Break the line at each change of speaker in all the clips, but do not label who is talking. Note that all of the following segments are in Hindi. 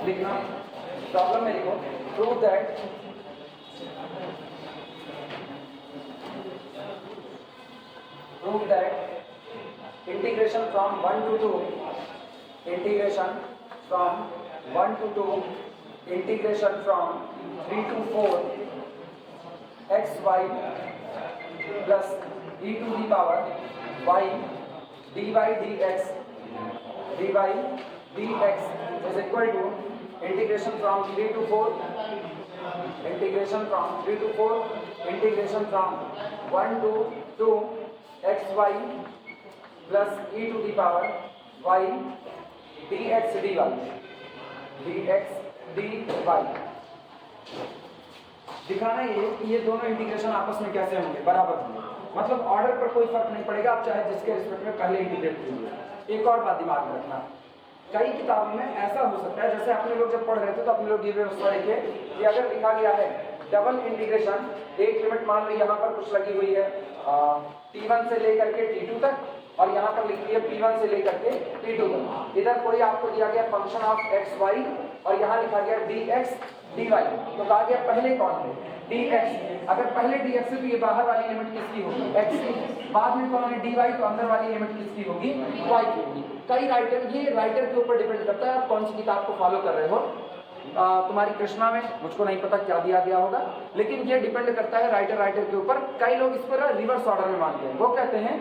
लिखना, प्रॉब्लम में लिखो, prove that integration from 1 to 2 integration from 1 to 2 integration from 3 to 4 xy plus e to the power y dy dx is equal to integration from 3 to 4 integration from 1 to 2 xy plus e to the power y dx dy दिखाना ये दोनों इंटीग्रेशन आपस में कैसे होंगे, बराबर होंगे, मतलब ऑर्डर पर कोई फर्क नहीं पड़ेगा, आप चाहे जिसके रिस्पेक्ट में पहले इंटीग्रेट कीजिए। एक और बात दिमाग में रखना, कई किताबों में ऐसा हो सकता है, जैसे अपने लोग जब पढ़ रहे थे तो अपने लोग ये व्यवस्था देखिए कि अगर लिखा गया है डबल इंटीग्रेशन, एक लिमिट मान लो यहाँ पर कुछ लगी हुई है t1 से लेकर के t2 तक, और यहाँ पर लिखी है p1 से लेकर के p2 तक। इधर कोई आपको दिया गया फंक्शन ऑफ x y और यहाँ लिखा गया dx dy, तो कहा गया पहले कौन है dx, अगर पहले dx है तो ये बाहर वाली लिमिट किसकी होगी x की, बाद में कौन है dy, तो अंदर वाली लिमिट किसकी होगी y की होगी। कई राइटर, ये राइटर के ऊपर डिपेंड करता है आप कौन सी किताब को फॉलो कर रहे हो। तुम्हारी कृष्णा में मुझको नहीं पता क्या दिया गया होगा, लेकिन ये डिपेंड करता है राइटर के ऊपर। कई लोग इस पर रिवर्स ऑर्डर में मानते हैं, वो कहते हैं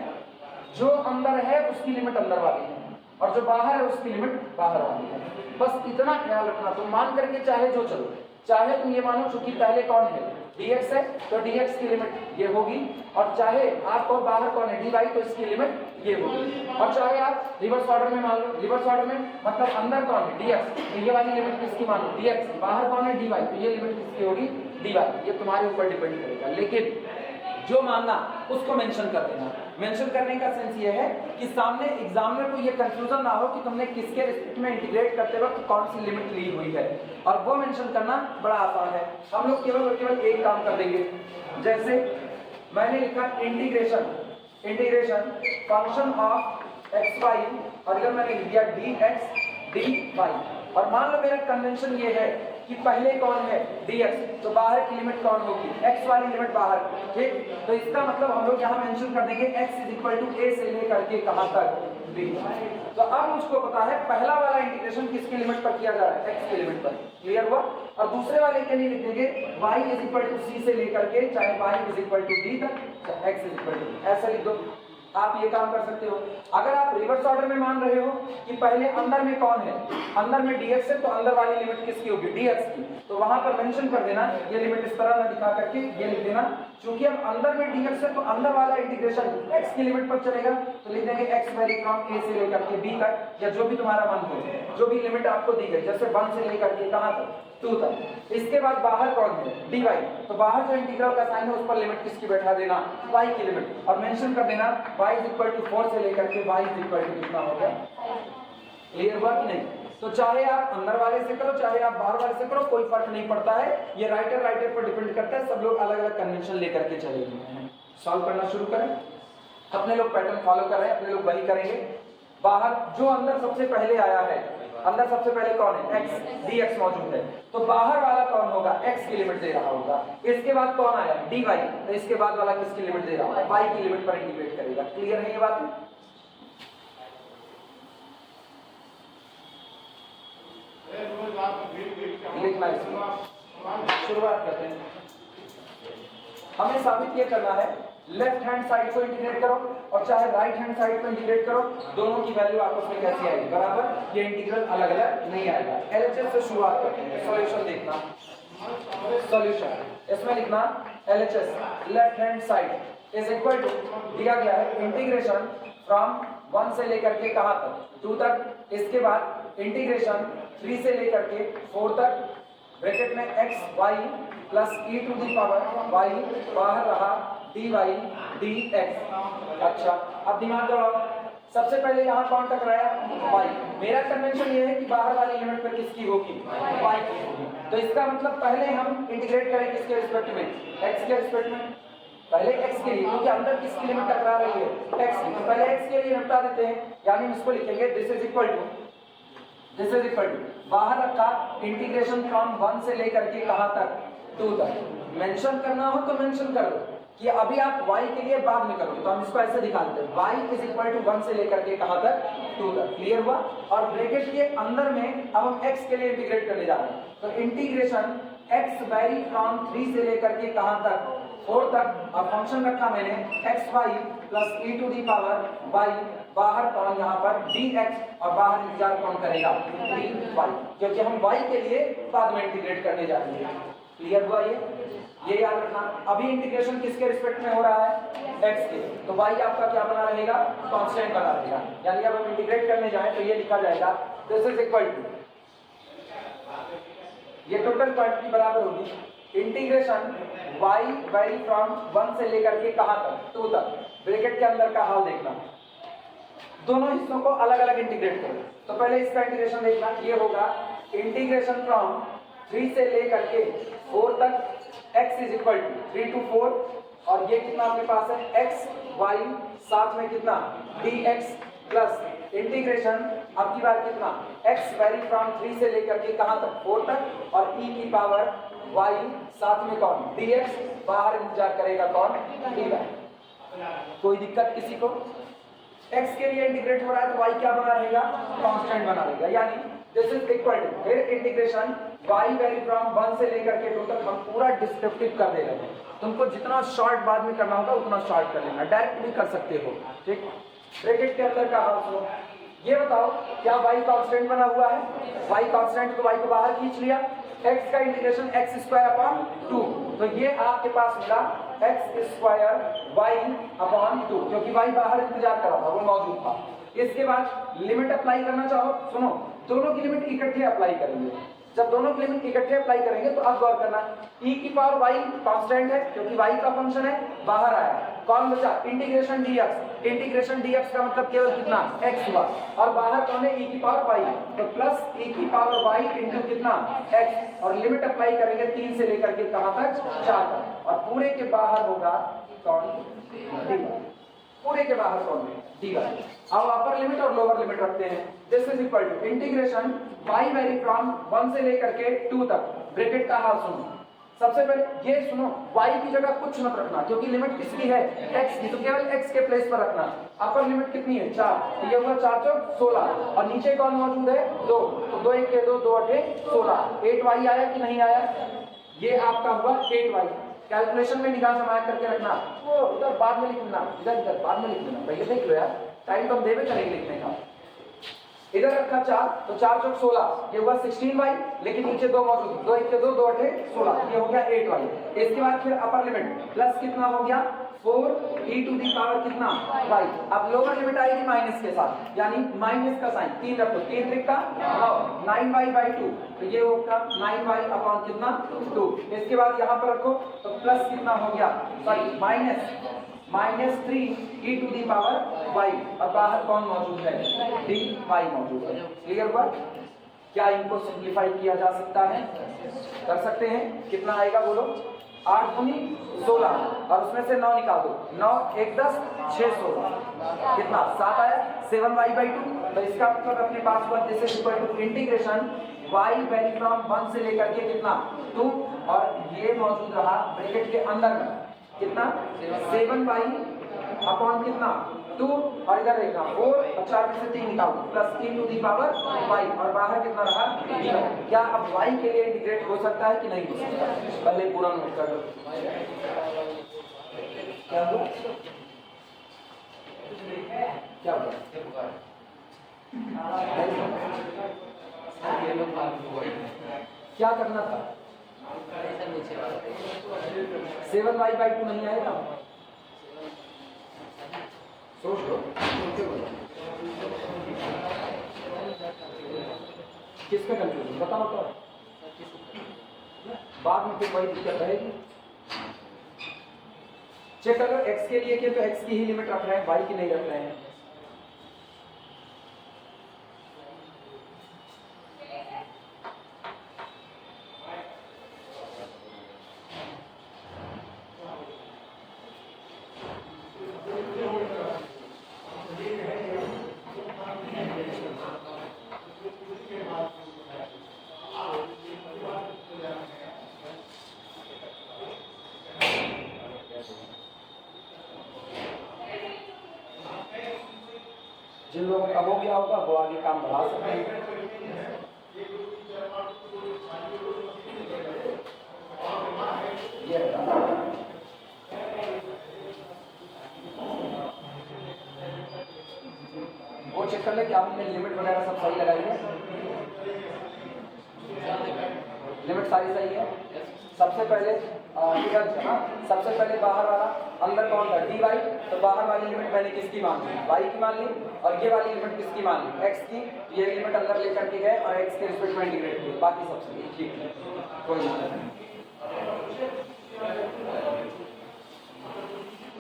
जो अंदर है उसकी लिमिट अंदर वाली है और जो बाहर है उसकी लिमिट बाहर वाली है। बस इतना ख्याल रखना, तुम मान करके चाहे जो चलो, चाहे तुम ये मानो चूंकि पहले कौन है dx है तो dx की लिमिट ये होगी, और चाहे आप कहो बाहर कौन है dy तो इसकी लिमिट ये होगी, और चाहे आप रिवर्स ऑर्डर में मान लो, रिवर्स ऑर्डर में मतलब अंदर कौन है dx तो ये वाली लिमिट किसकी मानो dx, बाहर कौन है dy तो ये लिमिट किसकी होगी dy। ये तुम्हारे ऊपर डिपेंड करेगा, लेकिन जो मानना उसको मेंशन कर देना। मेंशन करने का सेंस ये है कि सामने एग्जामिनर को ये कंफ्यूजन ना हो कि तुमने किसके रिस्पेक्ट में इंटीग्रेट करते वक्त कौन सी लिमिट ली हुई है, और वो मेंशन करना बड़ा आसान है। हम लोग केवल और केवल एक काम कर देंगे, जैसे मैंने लिखा integration function of X Y, और इधर मैंने लिख दिया dx dy, और मान लो मेरा कन्वेंशन ये है कि पहले कौन है dx तो बाहर की लिमिट कौन होगी x वाली लिमिट बाहर, ठीक। तो इसका मतलब हम लोग यहाँ मेंशन कर देंगे x = a से लेकर के कहां तक b। तो अब मुझको पता है पहला वाला इंटीग्रेशन किसकी लिमिट पर किया जा रहा है x की लिमिट पर, क्लियर हुआ। और दूसरे वाले के लिए लिख देंगे y = c से लेकर के चाहे y = d तक x ऐसे लिख दो। आप ये काम कर सकते हो। अगर आप रिवर्स ऑर्डर में मान रहे हो कि पहले अंदर में कौन है, अंदर में dx है तो अंदर वाली लिमिट किसकी होगी dx की, तो वहां पर मेंशन कर देना ये लिमिट इस तरह ना दिखा करके ये लिख देना, क्योंकि अब अंदर में dx है तो अंदर वाला इंटीग्रेशन x की लिमिट पर चलेगा, तो लिख देंगे x वैरी फ्रॉम a से लेकर के b तक, या जो भी तुम्हारा मन हो, जो भी लिमिट आपको दी गई, जैसे 1 से लेकर के कहां तक 2 तक। इसके बाद बाहर कौन है dy, तो बाहर जो इंटीग्रल का साइन है उस पर लिमिट किसकी बैठा देना y की लिमिट, और मेंशन कर देना y = 4 से लेकर के y = कितना हो गया, क्लियर हुआ कि नहीं। तो चाहे आप अंदर वाले से करो चाहे आप बाहर वाले से करो, कोई फर्क नहीं पड़ता है, ये राइटर पर डिपेंड करता है। सब लोग अलग अलग कन्वेंशन लेकर के चले गए हैं। सॉल्व करना शुरू करें, अपने लोग पैटर्न फॉलो कर रहे हैं, अपने लोग वही करेंगे। बाहर जो अंदर सबसे पहले आया है, अंदर सबसे पहले कौन है x dx मौजूद है, तो बाहर वाला कौन होगा x की लिमिट दे रहा होगा। इसके बाद कौन आया dy, तो इसके बाद वाला किसकी लिमिट दे रहा होगा y की लिमिट पर इंटीग्रेट करेगा। क्लियर है ये बात। लिखना शुरुआत करते हैं। हमें साबित ये करना है लेफ्ट हैंड साइड को इंटीग्रेट करो और चाहे राइट हैंड साइड को इंटीग्रेट करो, दोनों की वैल्यू आपस में कैसी आएगी बराबर, ये इंटीग्रल अलग अलग नहीं आएगा। एलएचएस से शुरुआत करते हैं, सॉल्यूशन देखना। सॉल्यूशन इसमें लिखना LHS left hand side is equal to दिया गया है इंटीग्रेशन फ्रॉम 1 से लेकर के कहां तक 2 तक, इसके बाद इंटीग्रेशन 3 से लेकर के 4 तक, ब्रैकेट में x y plus e to the power y बाहर रहा dy dx। अच्छा अब दिमाग लगाओ, सबसे पहले यहाँ कौन टकराया y। मेरा कन्वेंशन ये है कि बाहर वाली लिमिट पर किसकी होगी y की होगी, तो इसका मतलब पहले हम इंटीग्रेट करें किसके रिस्पेक्ट में x के रिस्पेक्ट में, पहले x के लिए, क्योंकि अंदर किसकी लिमिट टकरा रही है x की, तो पहले x के लिए निपटा देते हैं। यानी हम इसको लिखेंगे this is equal to this is equal to बाहर रखा इंटीग्रेशन फ्रॉम 1 से लेकर के कहां तक 2 तक। मेंशन करना हो तो मेंशन कर दो कि अभी आप y के लिए बाद में करोगे, तो हम इसको ऐसे दिखा देते हैं y इज इक्वल टू 1 से लेकर के कहां तक 2 तक। क्लियर हुआ? और ब्रैकेट के अंदर में अब हम x के लिए इंटीग्रेट करने जा रहे हैं, तो इंटीग्रेशन x वैरी फ्रॉम 3 से लेकर के कहां तक 4 तक। अब फंक्शन रखा मैंने xy plus e to the power y, बाहर कौन यहाँ पर dx और बाहर इंतजार कौन करेगा dy, क्योंकि हम y के लिए बाद में इंटीग्रेट करने जा रहे हैं। क्लियर हुआ? ये याद रखना। अभी इंटीग्रेशन किसके रिस्पेक्ट में हो रहा है? x के, तो y आपका क्या बना रहेगा? कांस्टेंट बना रहेगा। यानी अब हम इंटीग्रेट करने जाएं तो ये लिखा जाएगा दिस इज इक्वल टू, ये टोटल क्वांटिटी बराबर होगी इंटीग्रेशन y वैरी फ्रॉम 1 से लेकर के कहां तक 2 तक। ब्रैकेट के अंदर का हाल देखना, दोनों हिस्सों को अलग अलग इंटीग्रेट करो। तो पहले इसका इंटीग्रेशन देखना, ये होगा इंटीग्रेशन फ्रॉम 3 से लेकर के 4 तक x is equal to 3 to 4, और ये कितना आपके पास है x y, साथ में कितना dx प्लस इंटीग्रेशन अब की बार कितना x वैरी फ्रॉम 3 से लेकर के कहां तक 4 तक, और e की पावर y, साथ में कौन dx, बाहर इंतजार करेगा कौन dy। कोई दिक्कत किसी को? x के लिए इंटीग्रेट हो रहा है तो y क्या बना रहेगा? कांस्टेंट बना रहेगा। यानी दिस इज इक्वल टू फिर इंटीग्रेशन y वैरी फ्रॉम 1 से लेकर के 2 तक। हम पूरा डिस्क्रिप्टिव कर दे रहे हैं, तुमको जितना शॉर्ट बाद में करना होगा उतना शॉर्ट कर लेना, डायरेक्ट भी कर सकते हो। ठीक, ब्रैकेट के अंदर का हाल सुनो। ये बताओ क्या y कांस्टेंट बना हुआ है? y कांस्टेंट, तो y को बाहर खींच लिया, x का इंटीग्रेशन x स्क्वायर अपॉन 2, तो ये आपके पास मिला x स्क्वायर y अपॉन 2, क्योंकि y बाहर इंतजार कर रहा था, वो मौजूद था। इसके बाद लिमिट अप्लाई करना चाहो, सुनो दोनों की लिमिट इकट्ठे अप्लाई करेंगे। जब दोनों की लिमिट इकट्ठे अप्लाई करेंगे तो अब गौर करना, e की पावर y कांस्टेंट है क्योंकि y का फंक्शन है, बाहर आया, कौन बचा इंटीग्रेशन dx। इंटीग्रेशन dx का मतलब केवल कितना x हुआ, और बाहर कौन है e की पावर y, तो प्लस e की पावर y इंटू कितना x, और लिमिट अप्लाई करेंगे 3 से लेकर के कहां तक 4 तक, और पूरे के बाहर होगा कौन dy, पूरे के बाहर कौन है dy। अब अपर लिमिट और लोअर लिमिट रखते हैं। This is equal to integration y vary from 1 से लेकर के 2 तक। ब्रैकेट का हाल सुनो, सबसे पहले ये सुनो y की जगह कुछ मत रखना क्योंकि लिमिट किसकी है x की, तो केवल x के प्लेस पर रखना। अपर लिमिट कितनी है 4, तो ये हुआ 4 चौक 16, और नीचे कौन मौजूद है 2, तो 2 1 के 2 2 8 16, 8y आया कि नहीं आया? ये आपका हुआ 8y। कैलकुलेशन में निगाह जमा करके रखना, वो उधर बाद में लिखना, इधर बाद में लिख लेना, पहले देख लो यार, टाइम तो हम देवे करेंगे लिखने का। इधर रखा 4, तो 4 चौक 16, ये हुआ 16y, लेकिन नीचे 2 मौजूद, 2 1 के 2 2 8 16, ये हो गया 8y। इसके बाद फिर अपर लिमिट प्लस कितना हो गया 4 e टू दी पावर कितना y। अब लोअर लिमिट आएगी माइनस के साथ, यानी माइनस का साइन 3 रखो, 3 त्रिक का 9y/2, तो ये होगा 9y अपॉन कितना 2। इसके बाद यहाँ पर रखो तो प्लस कितना हो गया, sorry -3 e to the power y, और बाहर कौन मौजूद है dy मौजूद है। क्लियर हुआ? क्या इनको सिंप्लीफाई किया जा सकता है? कर सकते हैं। कितना आएगा बोलो? 8 दूनी 16, और उसमें से 9 निकाल दो, 9 1 10 6 16, कितना 7 आया 7y/2। तो इसका मतलब अपने पास हुआ this is equal to integration y vary from 1 से लेकर के कितना 2, और ये मौजूद रहा ब्रैकेट के अंदर में कितना 7y अपॉन कितना 2, और इधर देखना 4 और 4 में से 3 निकाल दो, plus e to the power y, और बाहर कितना रहा dy। क्या अब y के लिए इंटीग्रेट हो सकता है कि नहीं हो सकता? पहले पूरा नोट कर लो। क्या हुआ? क्या हुआ? क्या करना था? 7y/2 नहीं आएगा, सोच लो, किसका कंफ्यूजन बताओ तो, बाद में फिर वही दिक्कत रहेगी। चेक करो x के लिए कि तो x की ही लिमिट रख रहे हैं, y की नहीं रख रहे हैं। जिन लोगों का हो गया होगा वो आगे काम बढ़ा सकते हैं। ये वो चेक कर ले कि आपने लिमिट वगैरह सब सही लगाई है, लिमिट सारी सही है। सबसे पहले सबसे पहले बाहर वाला, अंदर कौन था dy, तो बाहर वाली लिमिट मैंने किसकी मान ली, y की मान ली, और ये वाली लिमिट किसकी मान ली, x की। ये लिमिट अंदर लेकर के गए और x के रिस्पेक्ट में इंटीग्रेट किए, बाकी सब सही ठीक है, कोई दिक्कत नहीं।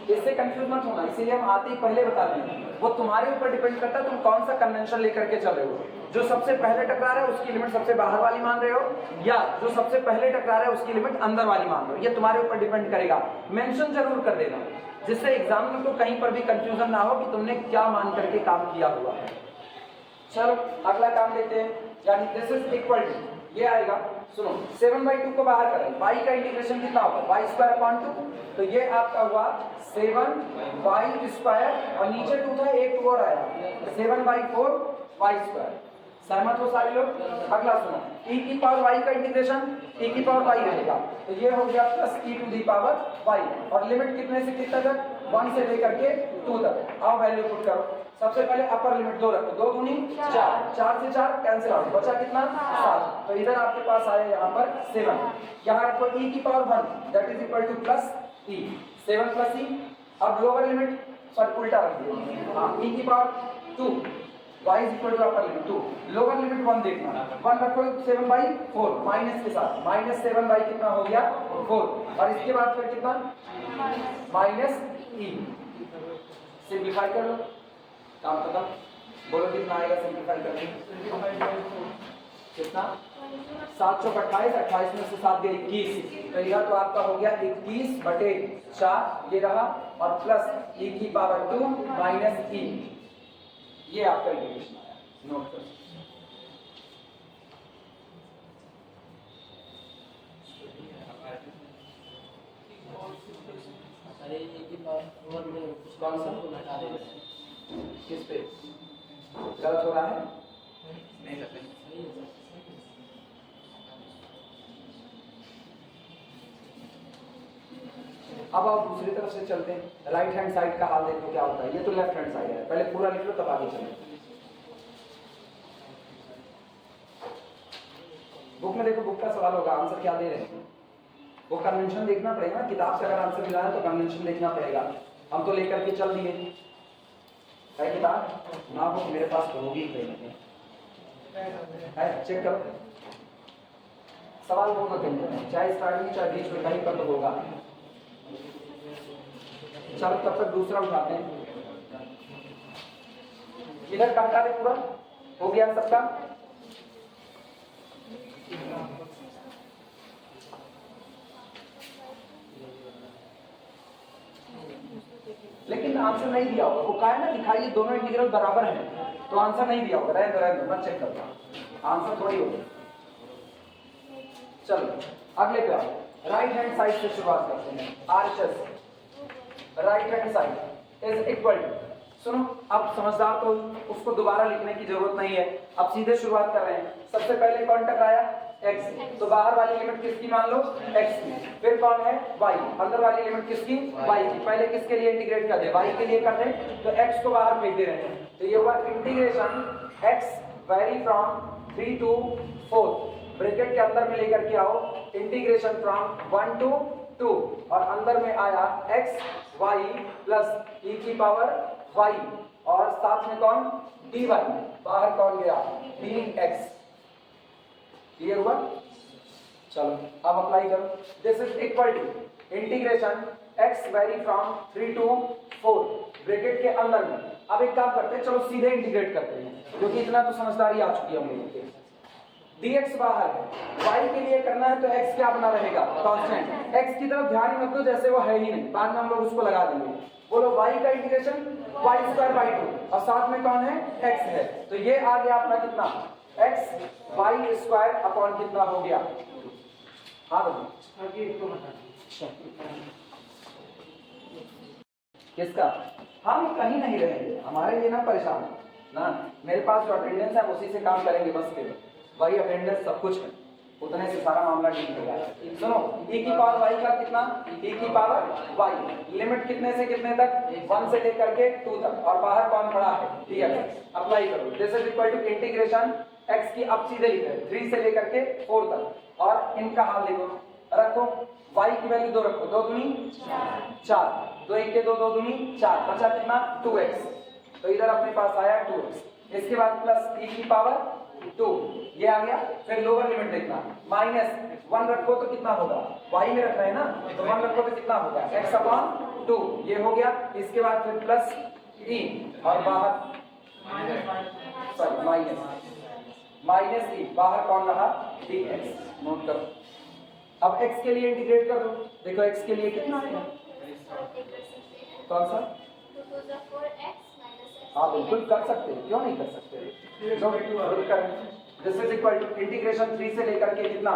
इससे कंफ्यूज मत होना, इसीलिए हम आते ही पहले बता दें, वो तुम्हारे ऊपर डिपेंड करता है तुम कौन सा कन्वेंशन लेकर के चल रहे हो। जो सबसे पहले टकरा रहा है उसकी लिमिट सबसे बाहर वाली मान रहे हो, या जो सबसे पहले टकरा रहा है उसकी लिमिट अंदर वाली मान रहे हो, ये तुम्हारे ऊपर डिपेंड करेगा। मेंशन जरूर कर देना, जिससे एग्जाम में तो कहीं पर भी कंफ्यूजन ना हो कि तुमने क्या मान करके काम किया हुआ है। चलो अगला काम देखते हैं, यानी दिस इज इक्वल टू, ये आएगा, सुनो 7/2 को बाहर करें, y का इंटीग्रेशन कितना होगा, y²/2, तो ये आपका हुआ 7y² और नीचे 2 था, एक 2 और आया 7/4y²। सहमत हो सारे लोग। अगला सुनो, e की पावर y का इंटीग्रेशन, e की पावर y रहेगा, तो ये हो गया plus e to the power y, और लिमिट कितने से कितने तक, 1 से लेकर के 2 तक। आओ वैल्यू पुट करो। सबसे पहले अपर लिमिट 2 रखो, 2 दूनी 4, 4 से 4 कैंसिल आउट, बचा कितना 7, तो इधर आपके पास आया यहाँ पर 7। यहाँ रखो e की power 1 that is equal to plus e, 7 plus e। अब लोअर लिमिट पर उल्टा रख दिया, हाँ e की power 2 y is equal to upper limit 2, lower limit 1 देखना, 1 रखो 7/4 माइनस के साथ, माइनस 7 बाई कितना हो गया 4, और इसके बाद फिर कितना माइनस e। सिंप्लीफाई कर लो, काम खत्म। बोलो कितना आएगा सिंप्लीफाई करके, कितना 7 चौक 28, 28 में से 7 गए 21, तो यह तो आपका हो गया 21/4 ये रहा, और प्लस e की पावर 2 माइनस e, ये आपका इंटीग्रेशन आया, नोट करो। कौन सा किस पे गलत हो रहा है, नहीं करते। अब आप दूसरी तरफ से चलते हैं, राइट हैंड साइड का हाल देखो क्या होता है। ये तो लेफ्ट हैंड साइड है, पहले पूरा लिख लो तब आगे चलें। बुक में देखो, बुक का सवाल होगा, आंसर क्या दे रहे हैं, वो कन्वेंशन देखना पड़ेगा। किताब से अगर आंसर मिला है तो कन्वेंशन देखना पड़ेगा। हम तो लेकर के चल दिए है किताब ना, बुक मेरे पास तो होगी है, चेक करो। सवाल होगा कहीं, चाहे स्टार्टिंग चाहे बीच में, कहीं पर तो होगा। चलो तब तक दूसरा उठाते हैं। इधर का हटा दे, पूरा हो गया सबका। लेकिन आंसर नहीं दिया होगा, वो कहा है ना दिखाइए दोनों इंटीग्रल बराबर हैं, तो आंसर नहीं दिया होगा, रहने दो, मैं चेक करता हूं, आंसर थोड़ी होगा। चलो अगले पे आओ, राइट हैंड साइड से शुरुआत करते हैं। RHS right hand side is equal to, सुनो अब समझदार तो उसको दोबारा लिखने की जरूरत नहीं है, अब सीधे शुरुआत कर रहे हैं। सबसे पहले कौन टकराया x, तो बाहर वाली लिमिट किसकी मान लो x की, फिर कौन है y, अंदर वाली लिमिट किसकी y की। पहले किसके लिए इंटीग्रेट कर दे, y के लिए कर दे, तो x को बाहर फेंक दे रहे हैं, तो ये हुआ integration x vary from 3 to 4, bracket के अंदर में लेकर के आओ, इंटीग्रेशन फ्रॉम 1 to 2, और अंदर में आया x y प्लस e की पावर y, और साथ में कौन dy, बाहर कौन गया dx, ये हुआ। चलो अब अप्लाई करो, this is equal to integration x vary from 3 to 4, bracket के अंदर में। अब एक काम करते हैं, चलो सीधे इंटीग्रेट करते हैं, क्योंकि इतना तो समझदारी आ चुकी है हम लोगों के। dx बाहर है, y के लिए करना है तो x क्या बना रहेगा कांस्टेंट, x की तरफ ध्यान ही मत दो जैसे वो है ही नहीं, बाद में हम लोग उसको लगा देंगे। बोलो y का इंटीग्रेशन y²/2, और साथ में कौन है x है, तो ये आ गया अपना कितना x y² अपॉन कितना हो गया, हाँ किसका, हम कहीं नहीं रहेंगे, हमारे लिए ना परेशान। ना। मेरे पास जो अटेंडेंस है उसी से काम करेंगे बस केवल, वही अटेंडेंस सब कुछ है, उतने से सारा मामला डील हो जाएगा। सुनो, e की पावर y का कितना, e की पावर y, लिमिट कितने से कितने तक, 1 से लेकर के 2 तक, और बाहर कौन खड़ा है, dx। अप्लाई करो, this is equal to integration x की, अब सीधे लिख रहे 3 से लेकर के 4 तक, और इनका हाल देखो, रखो y की वैल्यू 2 रखो, 2 दूनी 4, 2 1 के 2, 2 दूनी 4, बचा कितना 2x, तो इधर अपने पास आया 2x। इसके बाद प्लस e की पावर 2, ये आ गया। फिर लोअर लिमिट देखना, -1 रखो तो कितना होगा, y में रख रहे हैं ना, तो 1 रखो तो कितना होगा x/2, ये हो गया। इसके बाद फिर प्लस e, और बाहर सॉरी माइनस e, बाहर कौन रहा, dx, नोट करो। अब x के लिए इंटीग्रेट कर दो, देखो x के लिए कितना आएगा, कौन सा, हाँ बिल्कुल कर सकते हैं, क्यों नहीं कर सकते, this is equal to integration 3 से लेकर के कितना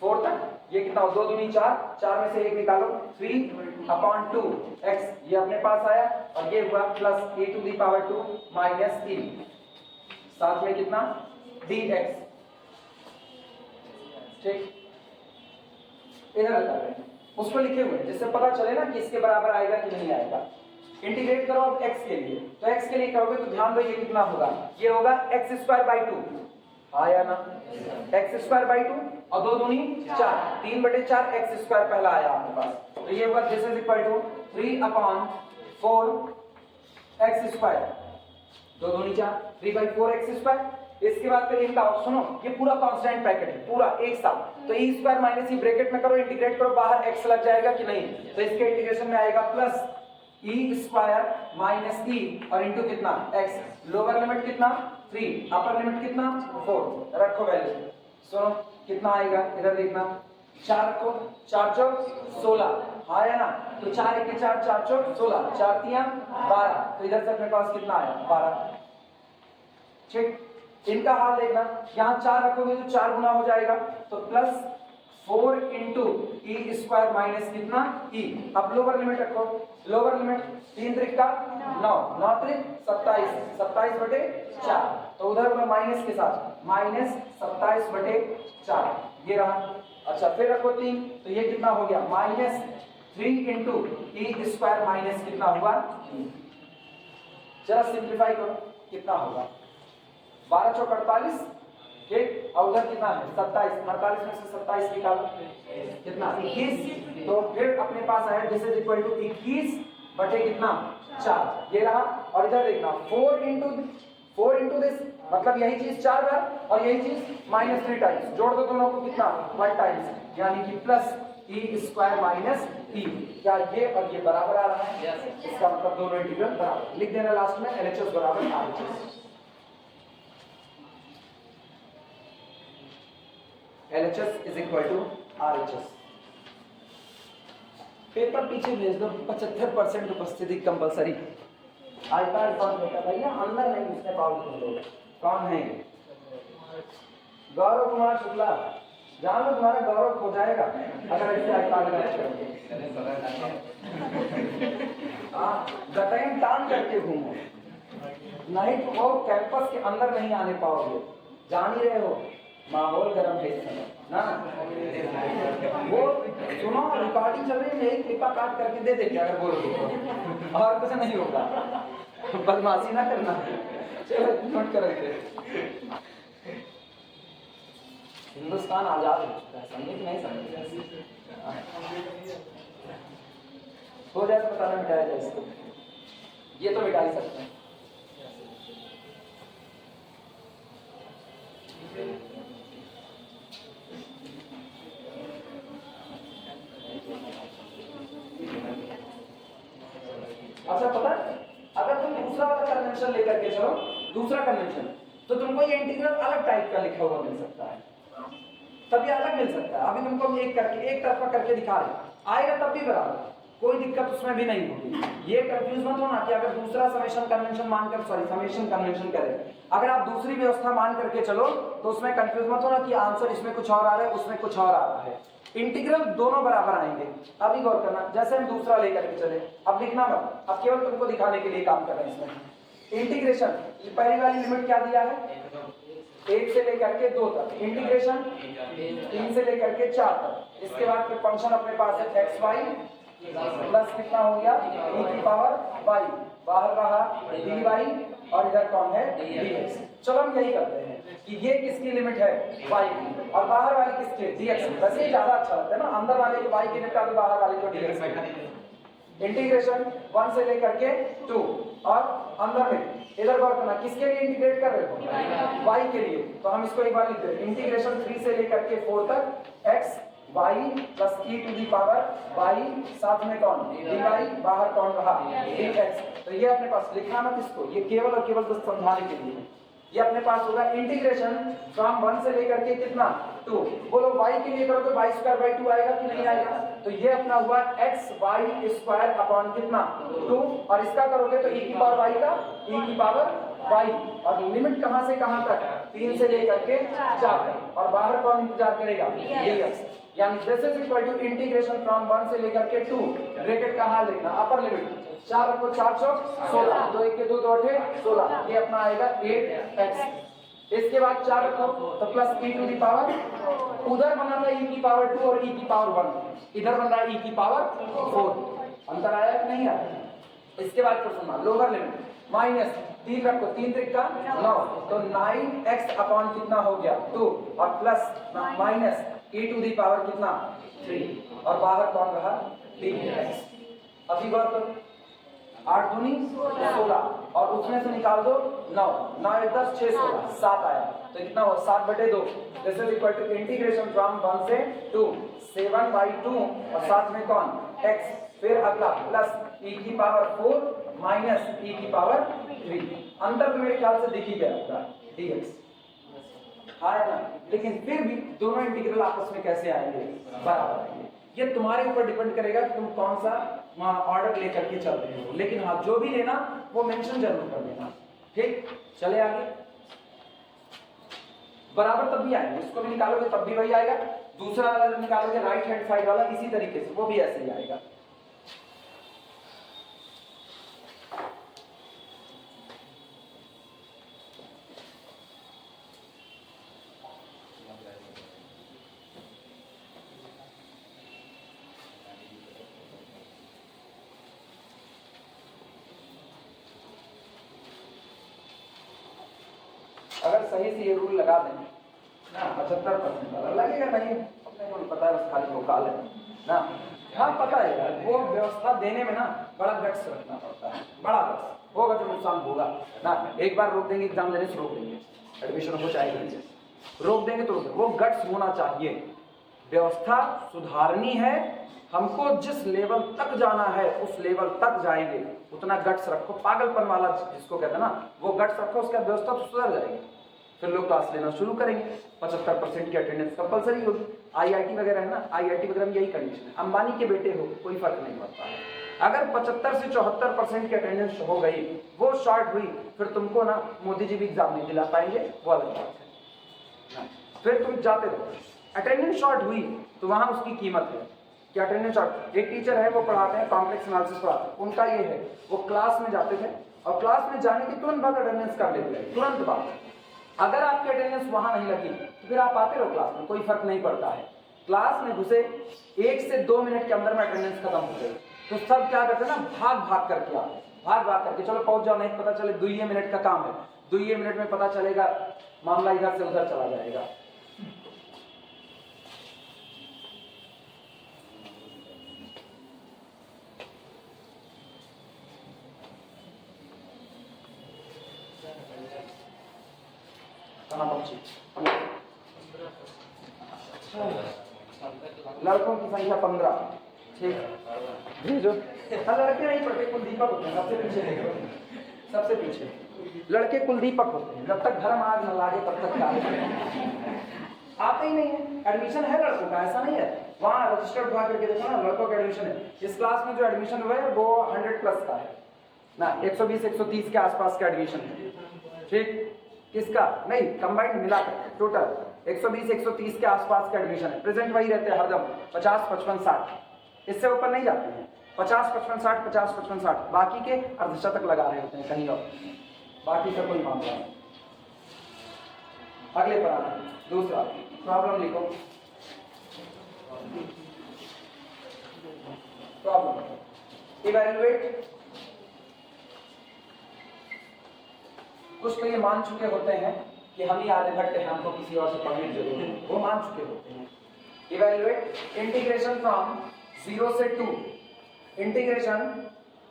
4 तक, ये कितना 2 दूनी 4, 4 में से 1 निकालो, 3/2 x, ये अपने पास आया, और ये हुआ प्लस e⁻² माइनस e, साथ में कितना dx, ठीक। इधर लगा रहे हैं, उसको लिखे हुए जिससे पता चले ना कि इसके बराबर आएगा कि नहीं आएगा। इंटीग्रेट करो अब x के लिए, तो x के लिए करोगे तो ध्यान दो ये कितना होगा, ये होगा x²/2, आया ना, x²/2, और 2 दूनी 4, 3/4 x² पहला आया आपके पास, तो ये होगा this is equal to 3/4 x², 2 दूनी 4, 3/4 x²। इसके बाद फिर इनका सुनो, ये पूरा कांस्टेंट ब्रैकेट है, पूरा एक साथ, तो e² माइनस e ब्रैकेट में करो, इंटीग्रेट करो, बाहर x लग जाएगा कि नहीं, तो इसके इंटीग्रेशन में आएगा प्लस e² माइनस e, और इंटू कितना x, लोअर लिमिट कितना 3, अपर लिमिट कितना 4, रखो वैल्यू, सुनो कितना आएगा, इधर देखना, 4 रखो, 4 चौक 16, आया ना, तो 4 1 के 4, 4 चौक 16, 4 3 12, तो इधर से अपने पास कितना आया 12, ठीक। इनका हाल देखना, यहाँ 4 रखोगे तो 4 गुना हो जाएगा, तो प्लस 4 इंटू e² माइनस कितना e, अब लोअर लिमिट रखो, लोअर लिमिट 3 त्रिक का 9, 9 त्रिक 27, 27/4, तो उधर में माइनस के साथ माइनस 27/4, ये रहा। अच्छा फिर रखो 3, तो ये कितना हो गया -3 इंटू e² माइनस कितना हुआ e, जरा सिंप्लीफाई करो कितना होगा, 12 चौक 48, ठीक, और उधर कितना है 27, 48 में से 27 निकालो कितना 21, तो फिर अपने पास आया दिस इज इक्वल टू 21 बटे कितना 4, ये रहा। और इधर देखना 4 इंटू दिस, मतलब यही चीज 4 बार और यही चीज -3 टाइम्स, जोड़ दो दोनों को कितना 1 टाइम्स, यानी कि प्लस e² माइनस e, क्या ये और ये बराबर आ रहा है, इसका मतलब दोनों इंटीग्रल बराबर, लिख देना लास्ट में LHS बराबर RHS, LHS is equal to RHS। Paper पीछे भेज दो, 75% उपस्थिति कंपलसरी, iPad कौन बेटा भैया अंदर नहीं उसने पाउट कर दो, कौन है गौरव कुमार शुक्ला, जान लो तुम्हारा गौरव हो जाएगा अगर ऐसे iPad का गटाइन टान करके घूमो, नहीं तो वो कैंपस के अंदर नहीं आने पाओगे, जान ही रहे हो माहौल गर्म है इस समय ना, वो सुनो रिकॉर्डिंग चल रही है, यही क्लिपा काट करके दे देंगे अगर बोलोगे, और कुछ नहीं होगा, बदमाशी ना करना, चलो नोट कर रखे। हिंदुस्तान आजाद हो चुका है, समझे कि नहीं समझे, हो जाए तो बताना, मिटाया जाए इसको, ये तो मिटा ही सकते हैं। अच्छा पता है, अगर तुम दूसरा वाला कन्वेंशन लेकर के चलो, दूसरा कन्वेंशन, तो तुमको ये इंटीग्रल अलग टाइप का लिखा हुआ मिल सकता है, तब ये अलग मिल सकता है। अभी तुमको हम एक करके एक तरफा करके दिखा रहे, आएगा तब भी बराबर, कोई दिक्कत उसमें भी नहीं होगी। ये कंफ्यूज मत होना कि अगर दूसरा समेशन कन्वेंशन मानकर समेशन कन्वेंशन करें, अगर आप दूसरी व्यवस्था मान करके चलो तो उसमें कंफ्यूज मत होना कि आंसर इसमें कुछ और आ रहा है उसमें कुछ और आ रहा है, इंटीग्रल दोनों बराबर आएंगे। अभी गौर करना, जैसे हम दूसरा लेकर के चले, अब लिखना मत, अब केवल तुमको दिखाने के लिए काम कर रहे हैं इसमें। इंटीग्रेशन, ये पहली वाली लिमिट क्या दिया है 1 से लेकर के 2 तक, इंटीग्रेशन 3 से लेकर के 4 तक। इसके बाद फिर फंक्शन अपने पास है एक्स वाई प्लस कितना हो गया e की पावर y, बाहर रहा dy और इधर कौन है dx। चलो हम यही करते हैं कि ये किसकी लिमिट है y की और बाहर वाली किसकी dx। वैसे ही ज्यादा अच्छा लगता है ना, अंदर वाले को y की निपटा दो, बाहर वाले को dx। इंटीग्रेशन 1 से लेकर के 2 और अंदर में इधर गौर करना किसके लिए इंटीग्रेट कर रहे हो y के लिए, तो हम इसको एक बार लिखते हैं इंटीग्रेशन 3 से लेकर के 4 तक x y plus e to the power y साथ में कौन dy, बाहर कौन रहा dx। तो ये अपने पास लिखना मत इसको, ये केवल और केवल बस समझाने के लिए। ये अपने पास होगा इंटीग्रेशन फ्रॉम 1 से लेकर के कितना 2, बोलो y के लिए करोगे y स्क्वायर बाई 2 आएगा कि नहीं आएगा, तो ये अपना हुआ x y स्क्वायर अपॉन कितना 2 और इसका करोगे तो e की पावर y का e की पावर y और लिमिट कहां से कहां तक 3 से लेकर के 4 तक और बाहर कौन इंतजार करेगा dx। यानी this is equal to integration from 1 से लेकर के 2 ब्रैकेट का हाल लिखना अपर लिमिट 4 रखो 4 चौक 16 2 1 के 2 2 8 16 ये अपना आएगा 8x। इसके बाद 4 रखो तो plus e to the power, उधर बना था e की पावर 2 और e की पावर 1, इधर बन रहा है e की पावर 4। अंतर आया कि नहीं आया। इसके बाद फिर सुनना लोअर लिमिट माइनस 3 रखो 3 त्रिक का 9 तो 9x अपॉन कितना हो गया 2 और plus minus e to the power कितना 3 और बाहर कौन रहा dx। अभी गौर करो 8 दूनी 16 और उसमें से निकाल दो 9 9 1 10 6 16 7 आया तो कितना हो 7/2। This is equal to integration from 1 से 2 7/2 और साथ में कौन x, फिर अगला प्लस e की पावर 4 माइनस e की पावर 3। अंतर तो मेरे ख्याल से दिख ही गया आपका dx आया ना, लेकिन फिर भी दोनों इंटीग्रल आपस में कैसे आएंगे बराबर आएंगे। ये तुम्हारे ऊपर डिपेंड करेगा कि तुम कौन सा ऑर्डर लेकर के चल रहे हो, लेकिन हाँ जो भी लेना वो मेंशन जरूर कर देना। ठीक, चले आगे। बराबर तब भी आएंगे, इसको भी निकालोगे तब भी वही आएगा, दूसरा वाला जब निकालोगे राइट हैंड साइड वाला इसी तरीके से वो भी ऐसे ही आएगा। अगर सही से ये रूल लगा दें ना 75% वाला लगेगा नहीं, अपने को पता है बस खाली भोकाल है ना। हाँ पता है यार, वो व्यवस्था देने में ना बड़ा गट्स रखना पड़ता है, बड़ा गट्स होगा तो नुकसान होगा ना। एक बार रोक देंगे एग्जाम देने से रोक देंगे, एडमिशन हो जाएगी, रोक देंगे तो रोक, वो गट्स होना चाहिए। व्यवस्था सुधारनी है, हमको जिस लेवल तक जाना है उस लेवल तक जाएंगे, उतना गट्स रखो। पागलपन वाला जिसको कहते हैं ना वो गट्स रखो, उसका व्यवस्था तो सुधर जाएगी, फिर लोग क्लास लेना शुरू करेंगे। 75% की अटेंडेंस कंपलसरी होगी। IIT वगैरह है ना, IIT वगैरह में यही कंडीशन है। अंबानी के बेटे हो कोई फर्क नहीं पड़ता है, अगर 75 से 74% की अटेंडेंस हो गई, वो शॉर्ट हुई, फिर तुमको ना मोदी जी भी एग्जाम नहीं दिला पाएंगे, वो अलग बात है। फिर तुम जाते रहो, अटेंडेंस शॉर्ट हुई तो वहां उसकी कीमत है कि अटेंडेंस शॉर्ट। एक टीचर है वो पढ़ाते हैं कॉम्प्लेक्स एनालिसिस पढ़ाते हैं, उनका ये है वो क्लास में जाते थे और क्लास में जाने के तुरंत बाद अटेंडेंस कर लेते हैं, तुरंत बाद। अगर आपकी अटेंडेंस वहां नहीं लगी तो फिर आप आते रहो क्लास में, कोई फर्क नहीं पड़ता है। क्लास में घुसे 1 से 2 मिनट के अंदर में अटेंडेंस खत्म हो गई तो सब क्या करते हैं ना, भाग भाग करके आते, भाग भाग करके चलो पहुंच जाओ, नहीं पता चले 2 मिनट का काम है, 2 मिनट में पता चलेगा मामला इधर से उधर चला जाएगा। लड़कों की संख्या 15, ठीक भेजो। लड़के नहीं पढ़ते, कुलदीपक होते हैं सबसे पीछे, देखो सबसे पीछे लड़के कुलदीपक होते हैं, जब तक धर्म आग न लागे तब तक आते ही नहीं है। एडमिशन है लड़कों का, ऐसा नहीं है, वहाँ रजिस्टर्ड उठा करके देखो ना, लड़कों का एडमिशन है। इस क्लास में जो एडमिशन हुआ है वो 100+ का है ना, 120-130 के आसपास का एडमिशन है, ठीक। किसका नहीं, कंबाइंड मिलाकर टोटल 120-130 के आसपास का एडमिशन है। प्रेजेंट वही रहते हैं हरदम 50, 55, 60, इससे ऊपर नहीं जाते हैं। 50, 55, 60, 50, 55, 60, बाकी के अर्धशतक लगा रहे होते हैं कहीं और। बाकी का कोई मामला नहीं। अगले पर आना, दूसरा प्रॉब्लम लिखो। Problem evaluate. कुछ तो ये मान चुके होते हैं कि हम ही आर्यभट्ट हैं, हमको किसी और से पढ़ने की जरूरत है, वो मान चुके होते हैं। इवैल्यूएट इंटीग्रेशन फ्रॉम 0 से 2, इंटीग्रेशन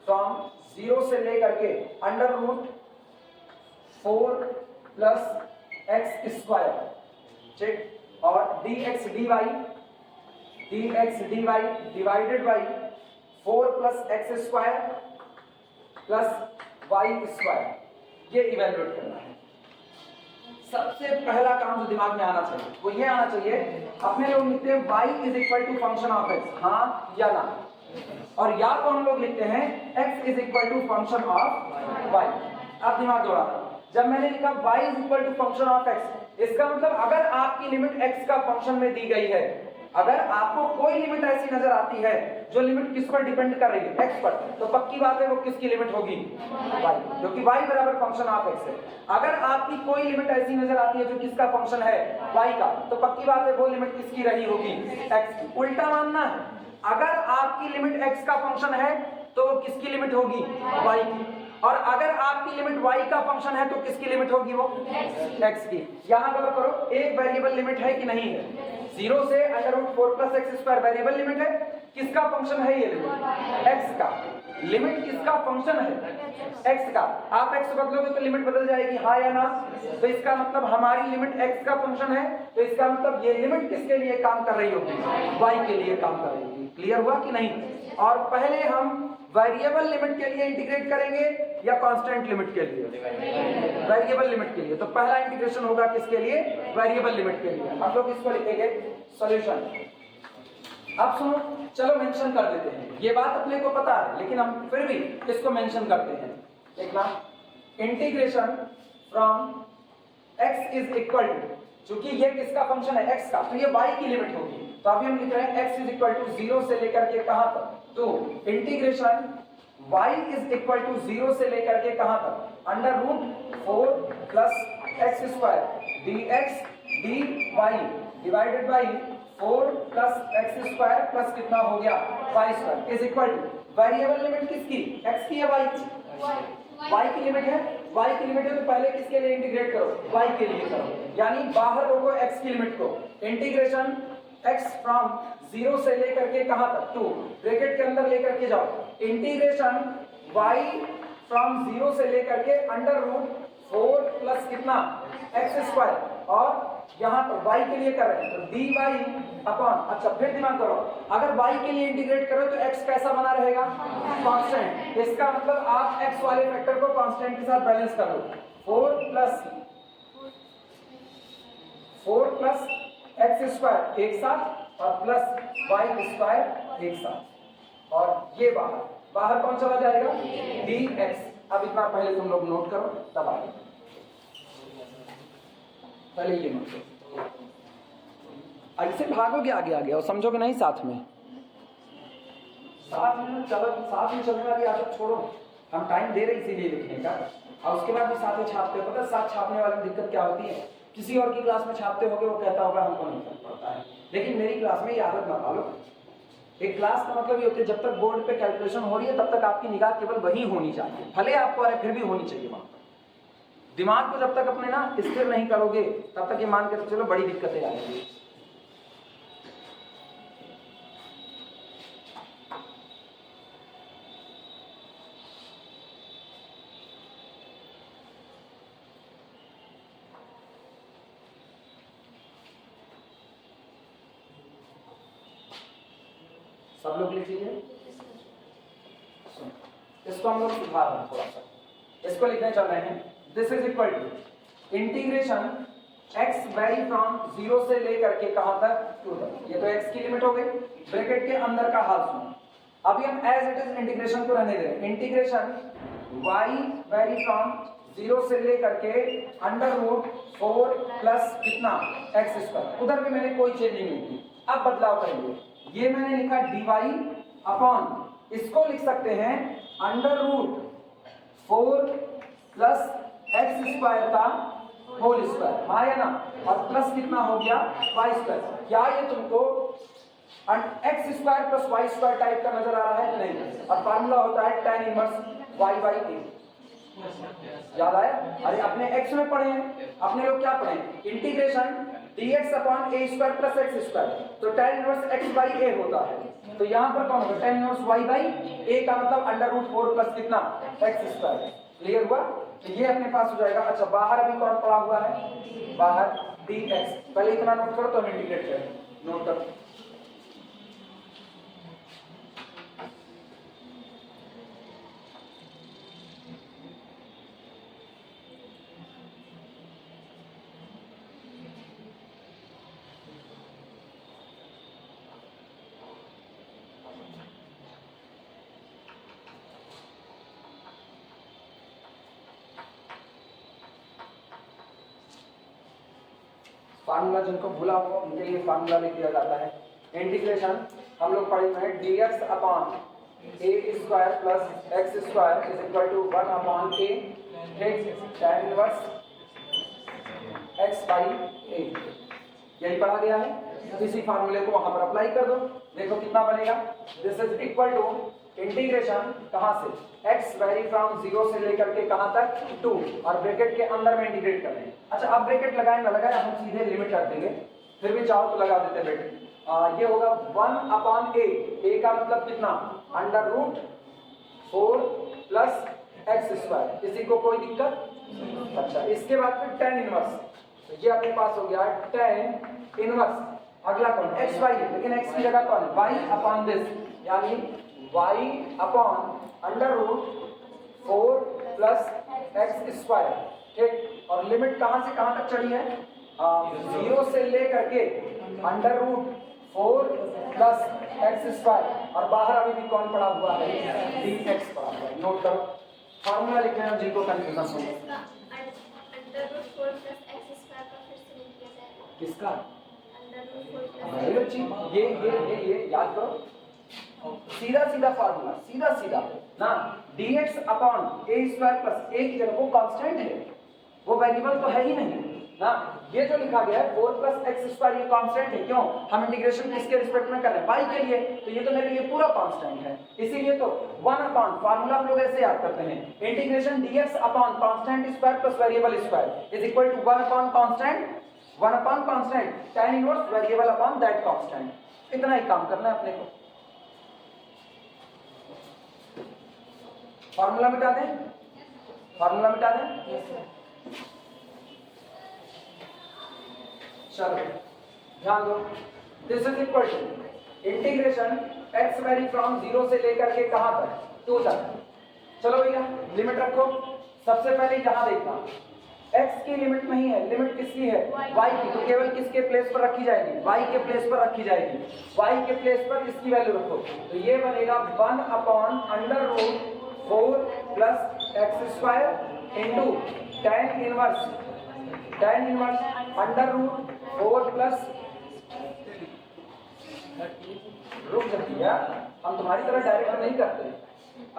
फ्रॉम 0 से लेकर के under root 4 plus X square, ठीक, और dx dy divided by 4 plus X square plus Y square, ये इवैल्यूएट करना है। सबसे पहला काम जो दिमाग में आना चाहिए वो ये आना चाहिए, अपने लोग लिखते हैं y is equal to function of x, हाँ या ना, और या तो हम लोग लिखते हैं x is equal to function of y। अब दिमाग दौड़ाना, जब मैंने लिखा y is equal to function of x, इसका मतलब अगर आपकी लिमिट x का फंक्शन में दी गई है, अगर आपको कोई लिमिट ऐसी नजर आती है जो लिमिट किस पर डिपेंड कर रही है, x पर, तो पक्की बात है वो किसकी लिमिट होगी, y, क्योंकि y बराबर फंक्शन ऑफ x है। अगर आपकी कोई लिमिट ऐसी नजर आती है जो किसका फंक्शन है, y का, तो पक्की बात है वो लिमिट किसकी रही होगी, x की। उल्टा मानना है, अगर आपकी लिमिट x का फंक्शन है तो वो किसकी लिमिट होगी, y की, और अगर आपकी लिमिट y का फंक्शन है तो किसकी लिमिट होगी, वो x की। यहां गौर करो, एक वेरिएबल लिमिट है कि नहीं है, 0 से under root 4 plus X square variable limit है, किसका फंक्शन है ये लिमिट, x का। लिमिट किसका फंक्शन है, x का। आप x बदलोगे तो लिमिट बदल जाएगी, हाँ या ना, तो इसका मतलब हमारी लिमिट x का फंक्शन है, तो इसका मतलब ये लिमिट किसके लिए काम कर रही होगी, y के लिए काम कर रही होगी। क्लियर हुआ कि नहीं। और पहले हम वेरिएबल लिमिट के लिए इंटीग्रेट करेंगे या कांस्टेंट लिमिट के लिए, वेरिएबल लिमिट के लिए, तो पहला इंटीग्रेशन होगा किसके लिए, वेरिएबल लिमिट के लिए। हम लोग इसको लिखेंगे सॉल्यूशन। अब सुनो, चलो मेंशन कर देते हैं, ये बात अपने को पता है लेकिन हम फिर भी इसको मेंशन करते हैं। देखना, integration from x is equal to, चूंकि ये किसका फंक्शन है, x का, तो ये y की लिमिट होगी, तो अभी हम लिख रहे हैं x इज इक्वल टू 0 से लेकर के कहां तक, तो integration y is equal to 0 से लेकर के कहां तक, under root 4 plus X square dx dy divided by 4 plus X square plus कितना हो गया, y square, is equal to variable limit किसकी, x की या y की, y की लिमिट है, y की लिमिट है तो पहले किसके लिए इंटीग्रेट करो, y के लिए करो, यानी बाहर रोको x की लिमिट को। इंटीग्रेशन x फ्रॉम 0 से लेकर के कहां तक, 2 ब्रैकेट के अंदर लेकर के जाओ, इंटीग्रेशन y फ्रॉम 0 से लेकर के अंडर रूट 4 प्लस कितना एक्स स्क्वायर, और यहाँ पर y के लिए कर रहे हैं तो dy अपॉन, अच्छा फिर दिमाग करो, अगर y के लिए इंटीग्रेट करो तो x कैसा बना रहेगा, कांस्टेंट। इसका मतलब आप x वाले फैक्टर को कांस्टेंट के साथ बैलेंस कर लो, 4 प्लस एक्स स्क्वायर एक साथ और प्लस वाई स्क्वायर एक साथ, और ये बाहर कौन चला जाएगा, dx। अब इतना पहले तुम लोग नोट करो, तब आगे पहले ये नोट करो, ऐसे भागोगे आगे आगे और समझोगे नहीं, साथ में साथ में चलने वाली आदत छोड़ो। हम टाइम दे रहे इसीलिए लिखने का, और उसके बाद भी साथ में छापते हो। पता है साथ छापने वाली दिक्कत क्या होती है, किसी और की क्लास में छापते होगे वो कहता होगा हमको नहीं फर्क पड़ता है, लेकिन मेरी क्लास में ये आदत मत डालो। एक क्लास का मतलब ये होता है जब तक बोर्ड पे कैलकुलेशन हो रही है तब तक आपकी निगाह केवल वही होनी चाहिए, भले आपको अरे फिर भी होनी चाहिए वहां। दिमाग को जब तक अपने ना स्थिर नहीं करोगे तब तक ये मान के चलो बड़ी दिक्कतें आएंगी। सब लोग लिख लीजिए, इसको हम लोग सुधार रहे हैं थोड़ा सा, इसको लिखने चल रहे हैं, this is equal to integration x vary from 0 से लेकर के कहां तक, 2 तक। ये तो x की लिमिट हो गई, ब्रैकेट के अंदर का हाल सुनो। अभी हम एज इट इज इंटीग्रेशन को रहने दे रहे हैं, इंटीग्रेशन y वेरी फ्रॉम 0 से लेकर के अंडर रूट 4 प्लस कितना एक्स स्क्वायर, उधर भी मैंने कोई चेंजिंग नहीं की। अब बदलाव करेंगे, ये मैंने लिखा dy अपॉन, इसको लिख सकते हैं under root 4 plus X square का होल स्क्वायर, हाँ या ना, और प्लस कितना हो गया वाई स्क्वायर। क्या ये तुमको X square plus Y square type का नजर आ रहा है? नहीं। और फार्मूला होता है tan इनवर्स वाई बाई ए। याद आया? अरे अपने x में पढ़े हैं, अपने लोग क्या पढ़े हैं? Integration dx upon a square plus X square, तो tan inverse x by a होता है। तो यहाँ पर कौन होगा? tan inverse y by a का मतलब अंडर रूट 4 प्लस कितना x स्क्वायर। क्लियर हुआ? तो ये अपने पास हो जाएगा। अच्छा, बाहर अभी कौन पड़ा हुआ है? बाहर dx। पहले इतना नोट करो तो हम इंटीग्रेट करें। नोट करो। फार्मूला जिनको भूला हो उनके लिए फार्मूला लिख दिया जाता है। इंटीग्रेशन हम लोग पढ़े हुए हैं dx upon a square plus X square is equal to 1 upon a tan inverse x by a। यही पढ़ा गया है। इसी फार्मूले को वहां पर अप्लाई कर दो, देखो कितना बनेगा। This is equal to integration कहां से? x वेरी फ्रॉम 0 से लेकर के कहां तक? 2, और ब्रैकेट के अंदर में इंटीग्रेट कर रहे हैं। अच्छा, अब ब्रैकेट लगाए ना लगाए, हम सीधे लिमिट रख देंगे, फिर भी चाहो तो लगा देते ब्रैकेट। ये होगा 1 अपॉन a का मतलब कितना? Under root 4 plus X square. इसी को कोई दिक्कत? अच्छा, इसके बाद फिर tan इनवर्स, तो ये अपने पास हो गया tan इनवर्स। अगला कौन? x y है, लेकिन x की जगह कौन है? y अपॉन दिस, यानी y upon under root 4 plus X square. ठीक, और लिमिट कहां से कहां तक चढ़ी है? 0 से लेकर के under root 4 plus X square, और बाहर अभी भी कौन पड़ा हुआ है? dx पड़ा हुआ है। नोट करो, फार्मूला लिखने हैं जिनको कंफ्यूजन हो। किसका? अरे बच्ची, ये याद करो, सीधा सीधा फार्मूला, सीधा सीधा ना। dx upon a square plus a की जगह वो कांस्टेंट है, वो वेरिएबल तो है ही नहीं ना। ये जो लिखा गया है 4 प्लस एक्स स्क्वायर, ये कांस्टेंट है। क्यों? हम इंटीग्रेशन किसके रिस्पेक्ट में कर रहे हैं? y के लिए, तो ये तो मेरे लिए पूरा कांस्टेंट है। इसीलिए तो 1 अपॉन, फार्मूला हम लोग ऐसे याद करते हैं, integration dx upon constant square plus variable square is equal to 1 upon constant, 1 upon constant tan inverse variable upon that constant. इतना ही काम करना है अपने को। फार्मूला मिटा दें, फार्मूला मिटा दें। चलो ध्यान दो, this is equal to integration x vary from 0 से लेकर के कहां तक? 2 तक। चलो भैया लिमिट रखो। सबसे पहले यहां देखना, x की लिमिट नहीं है, लिमिट किसकी है? y की, तो केवल किसके प्लेस पर रखी जाएगी? y के प्लेस पर रखी जाएगी। y के प्लेस पर इसकी वैल्यू रखो, तो ये बनेगा 1 upon under root 4 plus X square into tan inverse under root 4 plus, रुक जाती है, हम तुम्हारी तरह डायरेक्ट नहीं करते,